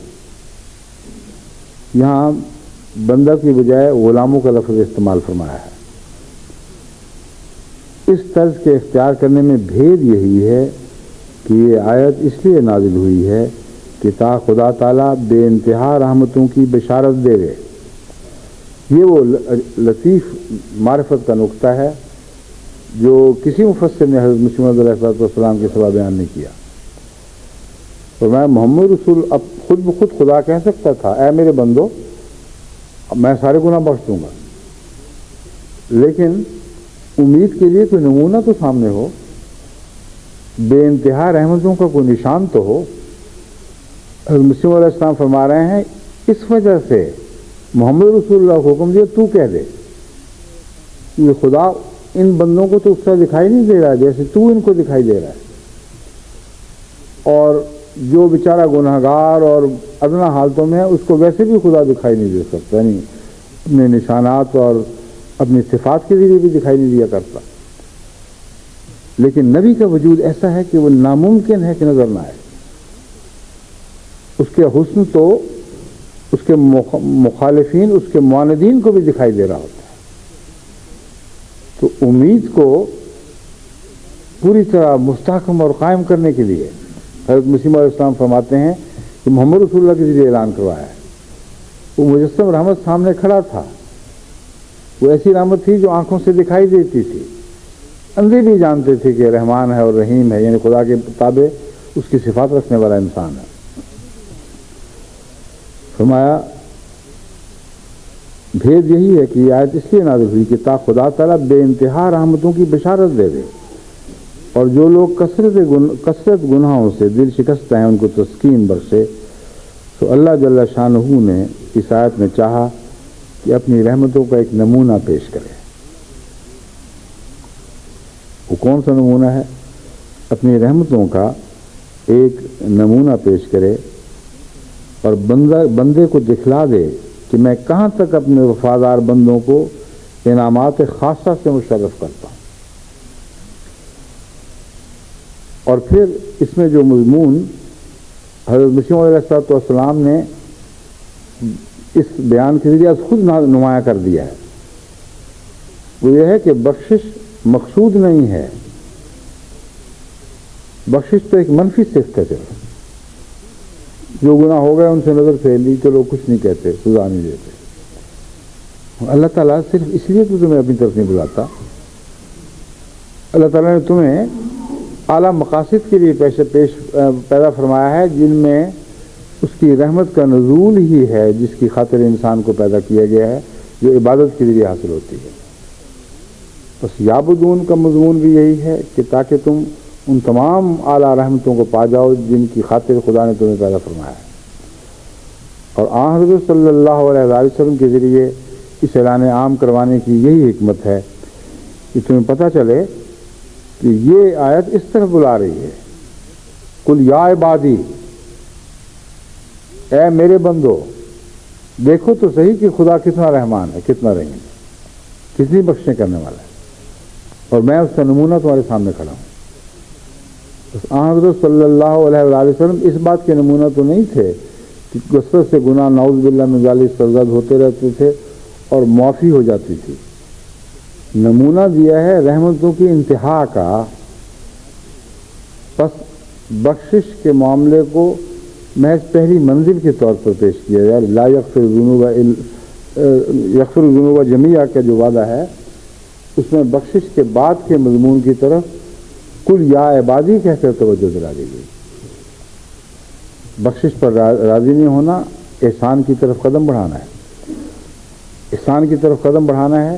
یہاں بندہ کی بجائے غلاموں کا لفظ استعمال فرمایا ہے۔ اس طرز کے اختیار کرنے میں بھید یہی ہے کہ یہ آیت اس لیے نازل ہوئی ہے کہ تا خدا تعالیٰ بے انتہا رحمتوں کی بشارت دے دے۔ یہ وہ لطیف معرفت کا نقطہ ہے جو کسی مفسر نے حضرت مسیح موعود علیہ السلام کے سوا بیان نہیں کیا۔ اور میں محمد رسول اب خود بخود خدا کہہ سکتا تھا اے میرے بندو میں سارے گناہ بخش دوں گا، لیکن امید کے لیے کوئی نمونہ تو سامنے ہو، بے انتہا رحمتوں کا کوئی نشان تو ہو۔ حضرت مسیح علیہ السلام فرما رہے ہیں اس وجہ سے محمد رسول اللہ کو حکم دیا تو کہہ دے، یہ خدا ان بندوں کو تو اس طرح دکھائی نہیں دے رہا جیسے تو ان کو دکھائی دے رہا ہے، اور جو بیچارہ گناہگار اور ادنا حالتوں میں ہے اس کو ویسے بھی خدا دکھائی نہیں دے سکتا، یعنی اپنے نشانات اور اپنی صفات کے ذریعے بھی دکھائی نہیں دیا کرتا۔ لیکن نبی کا وجود ایسا ہے کہ وہ ناممکن ہے کہ نظر نہ آئے۔ اس کے حسن تو اس کے مخالفین، اس کے معاندین کو بھی دکھائی دے رہا ہوتا ہے۔ تو امید کو پوری طرح مستحکم اور قائم کرنے کے لیے حضرت مسیح علیہ السلام فرماتے ہیں کہ محمد رسول اللہ کے ذریعے اعلان کروایا ہے۔ وہ مجسم رحمت سامنے کھڑا تھا، وہ ایسی رحمت تھی جو آنکھوں سے دکھائی دیتی تھی، اندھے بھی جانتے تھے کہ رحمان ہے اور رحیم ہے، یعنی خدا کے تابع اس کی صفات رکھنے والا انسان ہے۔ فرمایا بھید یہی ہے کہ یہ آیت اس لیے نازل ہوئی کہ تا خدا تعالیٰ بے انتہا رحمتوں کی بشارت دے دے، اور جو لوگ کثرت گناہوں سے دل شکستہ ہیں ان کو تسکین بخشے۔ تو اللہ جل شانہ نے اس آیت میں چاہا کہ اپنی رحمتوں کا ایک نمونہ پیش کرے۔ وہ کون سا نمونہ ہے؟ اپنی رحمتوں کا ایک نمونہ پیش کرے اور بندے کو دکھلا دے کہ میں کہاں تک اپنے وفادار بندوں کو انعامات خاصہ سے مشرف کرتا ہوں۔ اور پھر اس میں جو مضمون حضرت مسیح علیہ السلام نے اس بیان کے ذریعے خود نمایاں کر دیا ہے، وہ یہ ہے کہ بخشش مقصود نہیں ہے، بخشش تو ایک منفی صفت ہے، جو گناہ ہو گئے ان سے نظر پھیر لی، چلو کچھ نہیں کہتے، سزا نہیں دیتے۔ اللہ تعالیٰ صرف اس لیے تو تمہیں اپنی طرف نہیں بلاتا، اللہ تعالیٰ نے تمہیں اعلیٰ مقاصد کے لیے پیدا فرمایا ہے، جن میں اس کی رحمت کا نزول ہی ہے جس کی خاطر انسان کو پیدا کیا گیا ہے، جو عبادت کے ذریعے حاصل ہوتی ہے۔ بس یعبدون کا مضمون بھی یہی ہے کہ تاکہ تم ان تمام اعلیٰ رحمتوں کو پا جاؤ جن کی خاطر خدا نے تمہیں پیدا فرمایا ہے۔ اور آن حضرت صلی اللہ علیہ وسلم کے ذریعے اس اعلان عام کروانے کی یہی حکمت ہے کہ تمہیں پتہ چلے کہ یہ آیت اس طرح بلا رہی ہے، قل یا عبادی، اے میرے بندو، دیکھو تو صحیح کہ خدا کتنا رحمان ہے، کتنا رحیم ہے، کتنی بخشیں کرنے والا ہے، اور میں اس کا نمونہ تمہارے سامنے کھڑا ہوں۔ بس آن حضرت صلی اللہ علیہ وسلم اس بات کے نمونہ تو نہیں تھے کہ کثرت سے گناہ نعوذ باللہ من ذالک سرزد ہوتے رہتے تھے اور معافی ہو جاتی تھی۔ نمونہ دیا ہے رحمتوں کی انتہا کا، بس بخشش کے معاملے کو محض پہلی منزل کے طور پر پیش کیا جائے۔ لا یغفر الذنوب جمیعا کا جو وعدہ ہے اس میں بخشش کے بعد کے مضمون کی طرف کل یا عبادی کہہ کر توجہ دلا دی گئی۔ بخشش پر راضی نہیں ہونا احسان کی طرف قدم بڑھانا ہے، احسان کی طرف قدم بڑھانا ہے،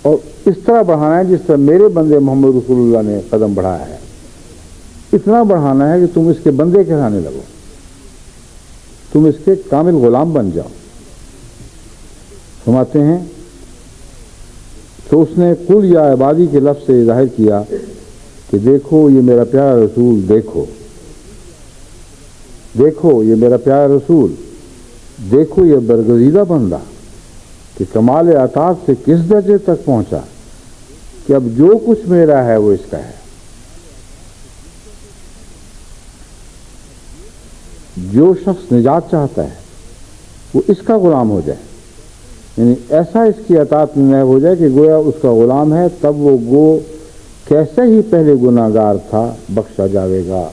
اور اس طرح بڑھانا ہے جس طرح میرے بندے محمد رسول اللہ نے قدم بڑھایا ہے، اتنا بڑھانا ہے کہ تم اس کے بندے کہلانے لگو، تم اس کے کامل غلام بن جاؤ۔ فرماتے ہیں تو اس نے قل یا عبادی کے لفظ سے ظاہر کیا کہ دیکھو یہ میرا پیارا رسول، دیکھو دیکھو یہ میرا پیارا رسول، دیکھو یہ برگزیدہ بندہ کہ کمال عطا سے کس درجے تک پہنچا کہ اب جو کچھ میرا ہے وہ اس کا ہے۔ جو شخص نجات چاہتا ہے وہ اس کا غلام ہو جائے، یعنی ایسا اس کی اطاعت میں ہو جائے کہ گویا اس کا غلام ہے، تب وہ گو کیسے ہی پہلے گناہ گار تھا بخشا جاوے گا۔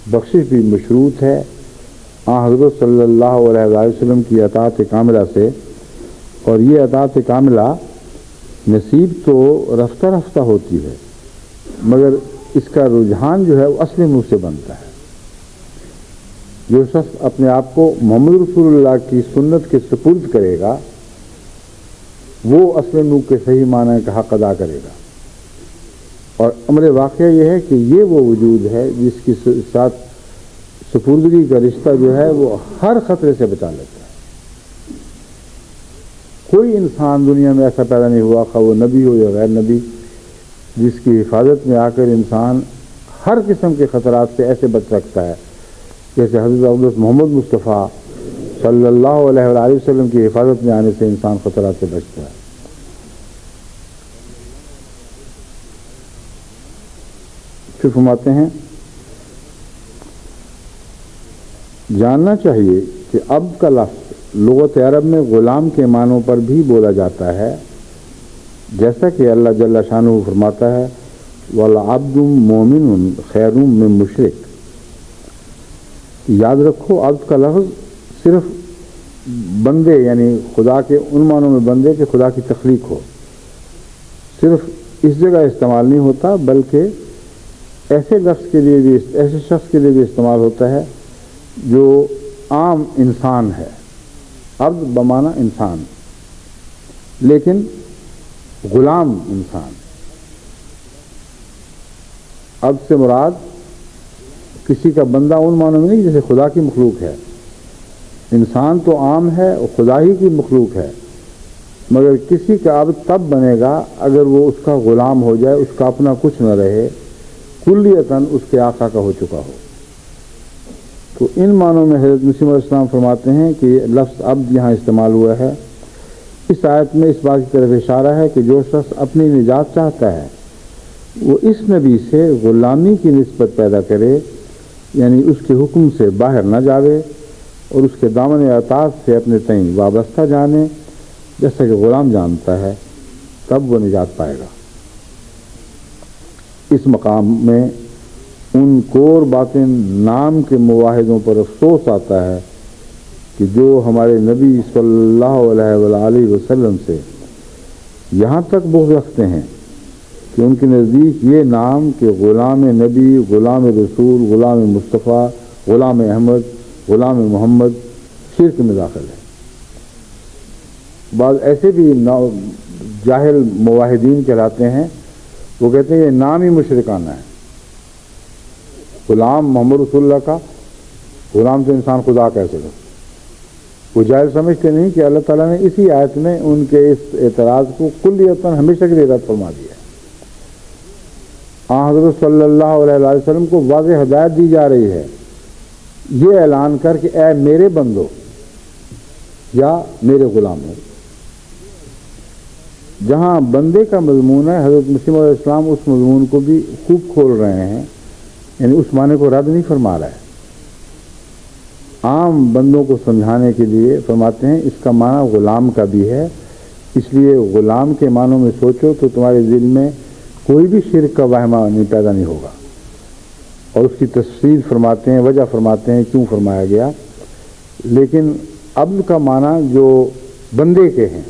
بخشش بھی مشروط ہے حضرت صلی اللہ علیہ وسلم کی اطاعت کاملہ سے، اور یہ اطاعت کاملہ نصیب تو رفتہ رفتہ ہوتی ہے، مگر اس کا رجحان جو ہے وہ اصل منہ سے بنتا ہے۔ جو شخص اپنے آپ کو محمد رسول اللہ کی سنت کے سپرد کرے گا وہ اصل منہ کے صحیح معنی کا حق ادا کرے گا، اور امر واقعہ یہ ہے کہ یہ وہ وجود ہے جس کے ساتھ سپردگی کا رشتہ جو ہے وہ ہر خطرے سے بچا لیتا ہے۔ کوئی انسان دنیا میں ایسا پیدا نہیں ہوا، خواہ وہ نبی ہو یا غیر نبی، جس کی حفاظت میں آ کر انسان ہر قسم کے خطرات سے ایسے بچ سکتا ہے جیسے حضرت محمد مصطفیٰ صلی اللہ علیہ وآلہ وسلم کی حفاظت میں آنے سے انسان خطرات سے بچتا ہے۔ پھر فرماتے ہیں جاننا چاہیے کہ اب کا لفظ لغت عرب میں غلام کے معنوں پر بھی بولا جاتا ہے، جیسا کہ اللہ جل شانہ فرماتا ہے وَالْعَبْدُ مُؤْمِنٌ خَيْرٌ مِّن مُشْرِكٍ۔ یاد رکھو عبد کا لفظ صرف بندے یعنی خدا کے ان معنوں میں بندے کہ خدا کی تخلیق ہو، صرف اس جگہ استعمال نہیں ہوتا، بلکہ ایسے لفظ کے لیے بھی، ایسے شخص کے لیے بھی استعمال ہوتا ہے جو عام انسان ہے، عبد بمعنی انسان، لیکن غلام انسان۔ عبد سے مراد کسی کا بندہ ان معنوں میں نہیں جیسے خدا کی مخلوق ہے، انسان تو عام ہے اور خدا ہی کی مخلوق ہے، مگر کسی کا عبد تب بنے گا اگر وہ اس کا غلام ہو جائے، اس کا اپنا کچھ نہ رہے، کلیتاً اس کے آقا کا ہو چکا ہو۔ تو ان معنوں میں حضرت مسیح علیہ السلام فرماتے ہیں کہ لفظ عبد یہاں استعمال ہوا ہے۔ اس آیت میں اس بات کی طرف اشارہ ہے کہ جو شخص اپنی نجات چاہتا ہے وہ اس نبی سے غلامی کی نسبت پیدا کرے، یعنی اس کے حکم سے باہر نہ جاوے اور اس کے دامن اطاعت سے اپنے تئیں وابستہ جانے جیسا کہ غلام جانتا ہے، تب وہ نجات پائے گا۔ اس مقام میں ان کور باطن نام کے مواحدوں پر افسوس آتا ہے کہ جو ہمارے نبی صلی اللہ علیہ وآلہ وسلم سے یہاں تک بغض رکھتے ہیں کہ ان کے نزدیک یہ نام کہ غلام نبی، غلام رسول، غلام مصطفیٰ، غلام احمد، غلام محمد شرک میں داخل ہے۔ بعض ایسے بھی جاہل مواحدین کہلاتے ہیں، وہ کہتے ہیں یہ نام ہی مشرکانہ ہے۔ غلام محمد رسول اللہ کا غلام تو انسان خدا کیسے ہو؟ وہ جاہل سمجھتے نہیں کہ اللہ تعالیٰ نے اسی آیت میں ان کے اس اعتراض کو کلیتاً ہمیشہ کے لیے رد فرما دیا ہے۔ حضرت صلی اللہ علیہ وسلم کو واضح ہدایت دی جا رہی ہے یہ اعلان کر کہ اے میرے بندو یا میرے غلاموں۔ جہاں بندے کا مضمون ہے، حضرت مسیح علیہ السلام اس مضمون کو بھی خوب کھول رہے ہیں، یعنی اس معنی کو رد نہیں فرما رہا ہے، عام بندوں کو سمجھانے کے لیے فرماتے ہیں اس کا معنی غلام کا بھی ہے، اس لیے غلام کے معنوں میں سوچو تو تمہارے دل میں کوئی بھی شرک کا وہمہ پیدا نہیں ہوگا، اور اس کی تفصیل فرماتے ہیں، وجہ فرماتے ہیں کیوں فرمایا گیا۔ لیکن عبد کا معنی جو بندے کے ہیں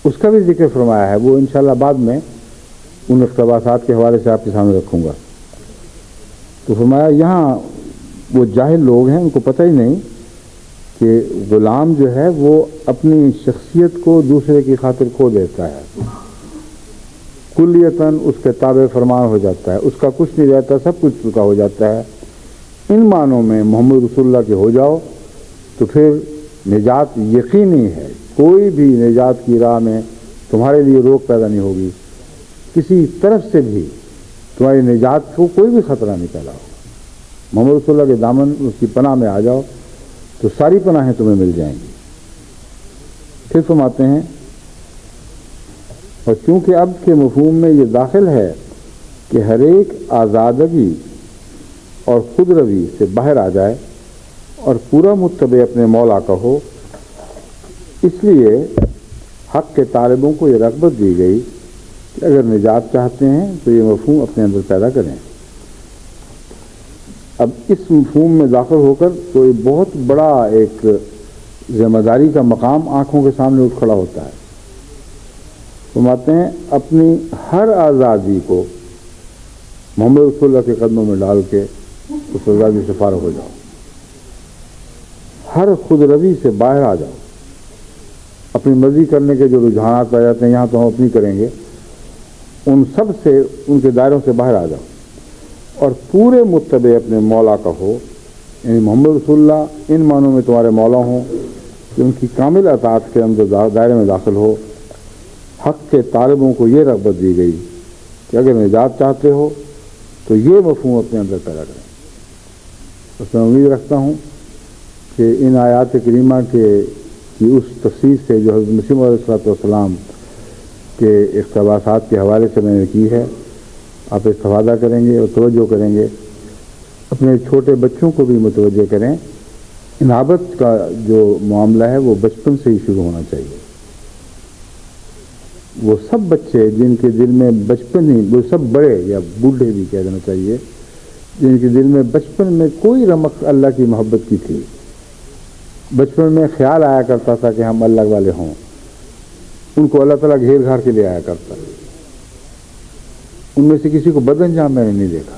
اس کا بھی ذکر فرمایا ہے، وہ انشاءاللہ بعد میں ان اقتباسات کے حوالے سے آپ کے سامنے رکھوں گا۔ تو فرمایا یہاں وہ جاہل لوگ ہیں، ان کو پتہ ہی نہیں کہ غلام جو ہے وہ اپنی شخصیت کو دوسرے کی خاطر کھو دیتا ہے، کلیتاً اس کے تابع فرمان ہو جاتا ہے، اس کا کچھ نہیں رہتا، سب کچھ اس کا ہو جاتا ہے۔ ان معنوں میں محمد رسول اللہ کے ہو جاؤ تو پھر نجات یقینی ہے، کوئی بھی نجات کی راہ میں تمہارے لیے روک پیدا نہیں ہوگی، کسی طرف سے بھی تمہاری نجات کو کوئی بھی خطرہ نہیں پیدا ہوگا۔ محمد رسول اللہ کے دامن اس کی پناہ میں آ جاؤ تو ساری پناہیں تمہیں مل جائیں گی۔ پھر فرماتے ہیں اور چونکہ اب کے مفہوم میں یہ داخل ہے کہ ہر ایک آزادگی اور خود روی سے باہر آ جائے اور پورا متبع اپنے مولا کا ہو، اس لیے حق کے طالبوں کو یہ رغبت دی گئی کہ اگر نجات چاہتے ہیں تو یہ مفہوم اپنے اندر پیدا کریں۔ اب اس مفہوم میں داخل ہو کر تو یہ بہت بڑا ایک ذمہ داری کا مقام آنکھوں کے سامنے اٹھ کھڑا ہوتا ہے۔ فرماتے ہیں اپنی ہر آزادی کو محمد رسول اللہ کے قدموں میں ڈال کے اس آزادی سے فارغ ہو جاؤ، ہر خود روی سے باہر آ جاؤ، اپنی مرضی کرنے کے جو رجحانات آ جاتے ہیں یہاں تو ہم اپنی کریں گے، ان سب سے ان کے دائروں سے باہر آ جاؤ اور پورے متبع اپنے مولا کا ہو، یعنی محمد رسول اللہ ان معنوں میں تمہارے مولا ہوں کہ ان کی کامل اطاعت کے اندر دائرے میں داخل ہو۔ حق کے طالبوں کو یہ رغبت دی گئی کہ اگر نجات چاہتے ہو تو یہ مفہوم اپنے اندر پیدا کریں۔ اس میں امید رکھتا ہوں کہ ان آیات کریمہ کی اس تفسیر سے جو حضرت مسیح علیہ السلام کے اقتباسات کے حوالے سے میں نے کی ہے، آپ استفادہ کریں گے اور توجہ کریں گے۔ اپنے چھوٹے بچوں کو بھی متوجہ کریں، انابت کا جو معاملہ ہے وہ بچپن سے ہی شروع ہونا چاہیے۔ وہ سب بچے جن کے دل میں بچپن ہی، وہ سب بڑے یا بوڑھے بھی کہہ دینا چاہیے، جن کے دل میں بچپن میں کوئی رمق اللہ کی محبت کی تھی، بچپن میں خیال آیا کرتا تھا کہ ہم اللہ والے ہوں، ان کو اللہ تعالیٰ گھیر گھار کے لے آیا کرتا۔ ان میں سے کسی کو بد انجام میں نے نہیں دیکھا،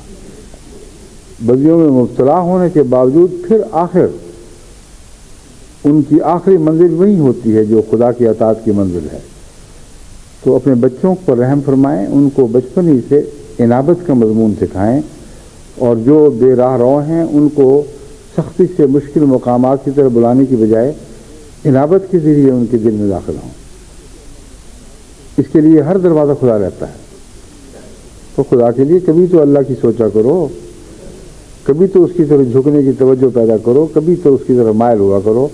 بدیوں میں مبتلا ہونے کے باوجود پھر آخر ان کی آخری منزل وہی ہوتی ہے جو خدا کی اطاعت کی منزل ہے۔ تو اپنے بچوں پر رحم فرمائیں، ان کو بچپن ہی سے انابت کا مضمون سکھائیں، اور جو بے راہ رو ہیں ان کو سختی سے مشکل مقامات کی طرف بلانے کی بجائے انابت کے ذریعے ان کے دل میں داخل ہوں۔ اس کے لیے ہر دروازہ کھلا رہتا ہے، تو خدا کے لیے کبھی تو اللہ کی سوچا کرو، کبھی تو اس کی طرف جھکنے کی توجہ پیدا کرو، کبھی تو اس کی طرف مائل ہوا کرو۔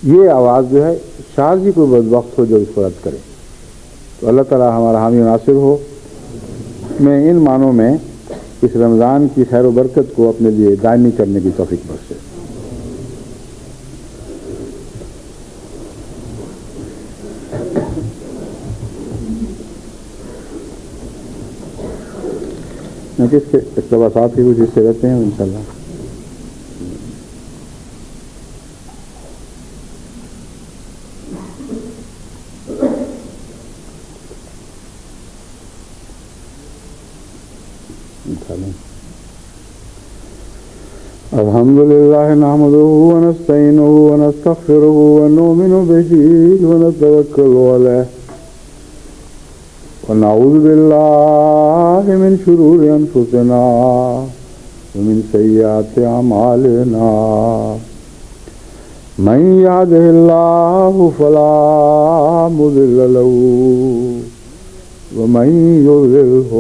یہ آواز جو ہے شاید ہی کوئی بدبخت ہو جو اس کو رد کرے۔ تو اللہ تعالیٰ ہمارا حامی و ناصر ہو۔ میں ان معنوں میں اس رمضان کی خیر و برکت کو اپنے لیے دائمی کرنے کی توفیق بخشے۔ میں کس کے اقتباسات کے کچھ حصے رہتے ہیں انشاءاللہ۔ الحمد لله نحمده ونستعينه ونستغفره ونؤمن به ونتوكل عليه ونعوذ بالله من شرور أنفسنا ومن سيئات أعمالنا من يهده الله فلا مضل له ومن يضلله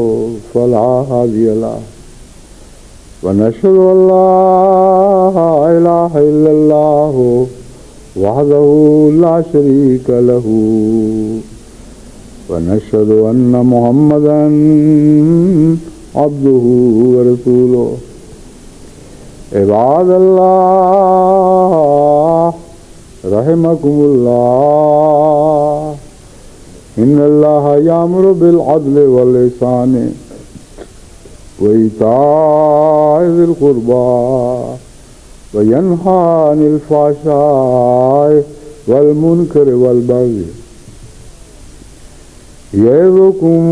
فلا هادي له ونشهد أن لا إله إلا الله وحده لا شريك له ونشهد أن محمدا عبده ورسوله عباد الله رحمكم الله إن الله يأمر بالعدل والإحسان وإيتاء ذي القربى وينهى عن الفحشاء والمنكر والبغي يعظكم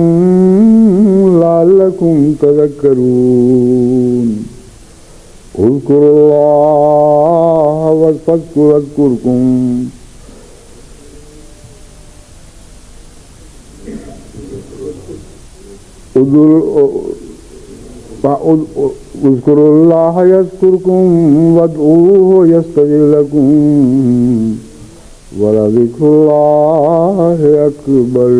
لعلكم تذكرون اذکروا اذکرکم اذکروا اللہ یذکرکم وادعوہ یستجب لکم ولذکر اللہ اکبر.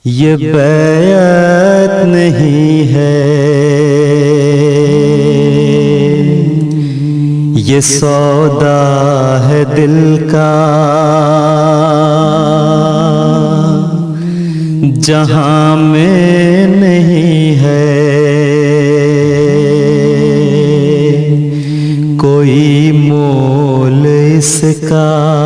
یہ بیعت نہیں ہے، یہ سودا ہے دل کا، جہاں میں نہیں ہے کوئی مول اس کا.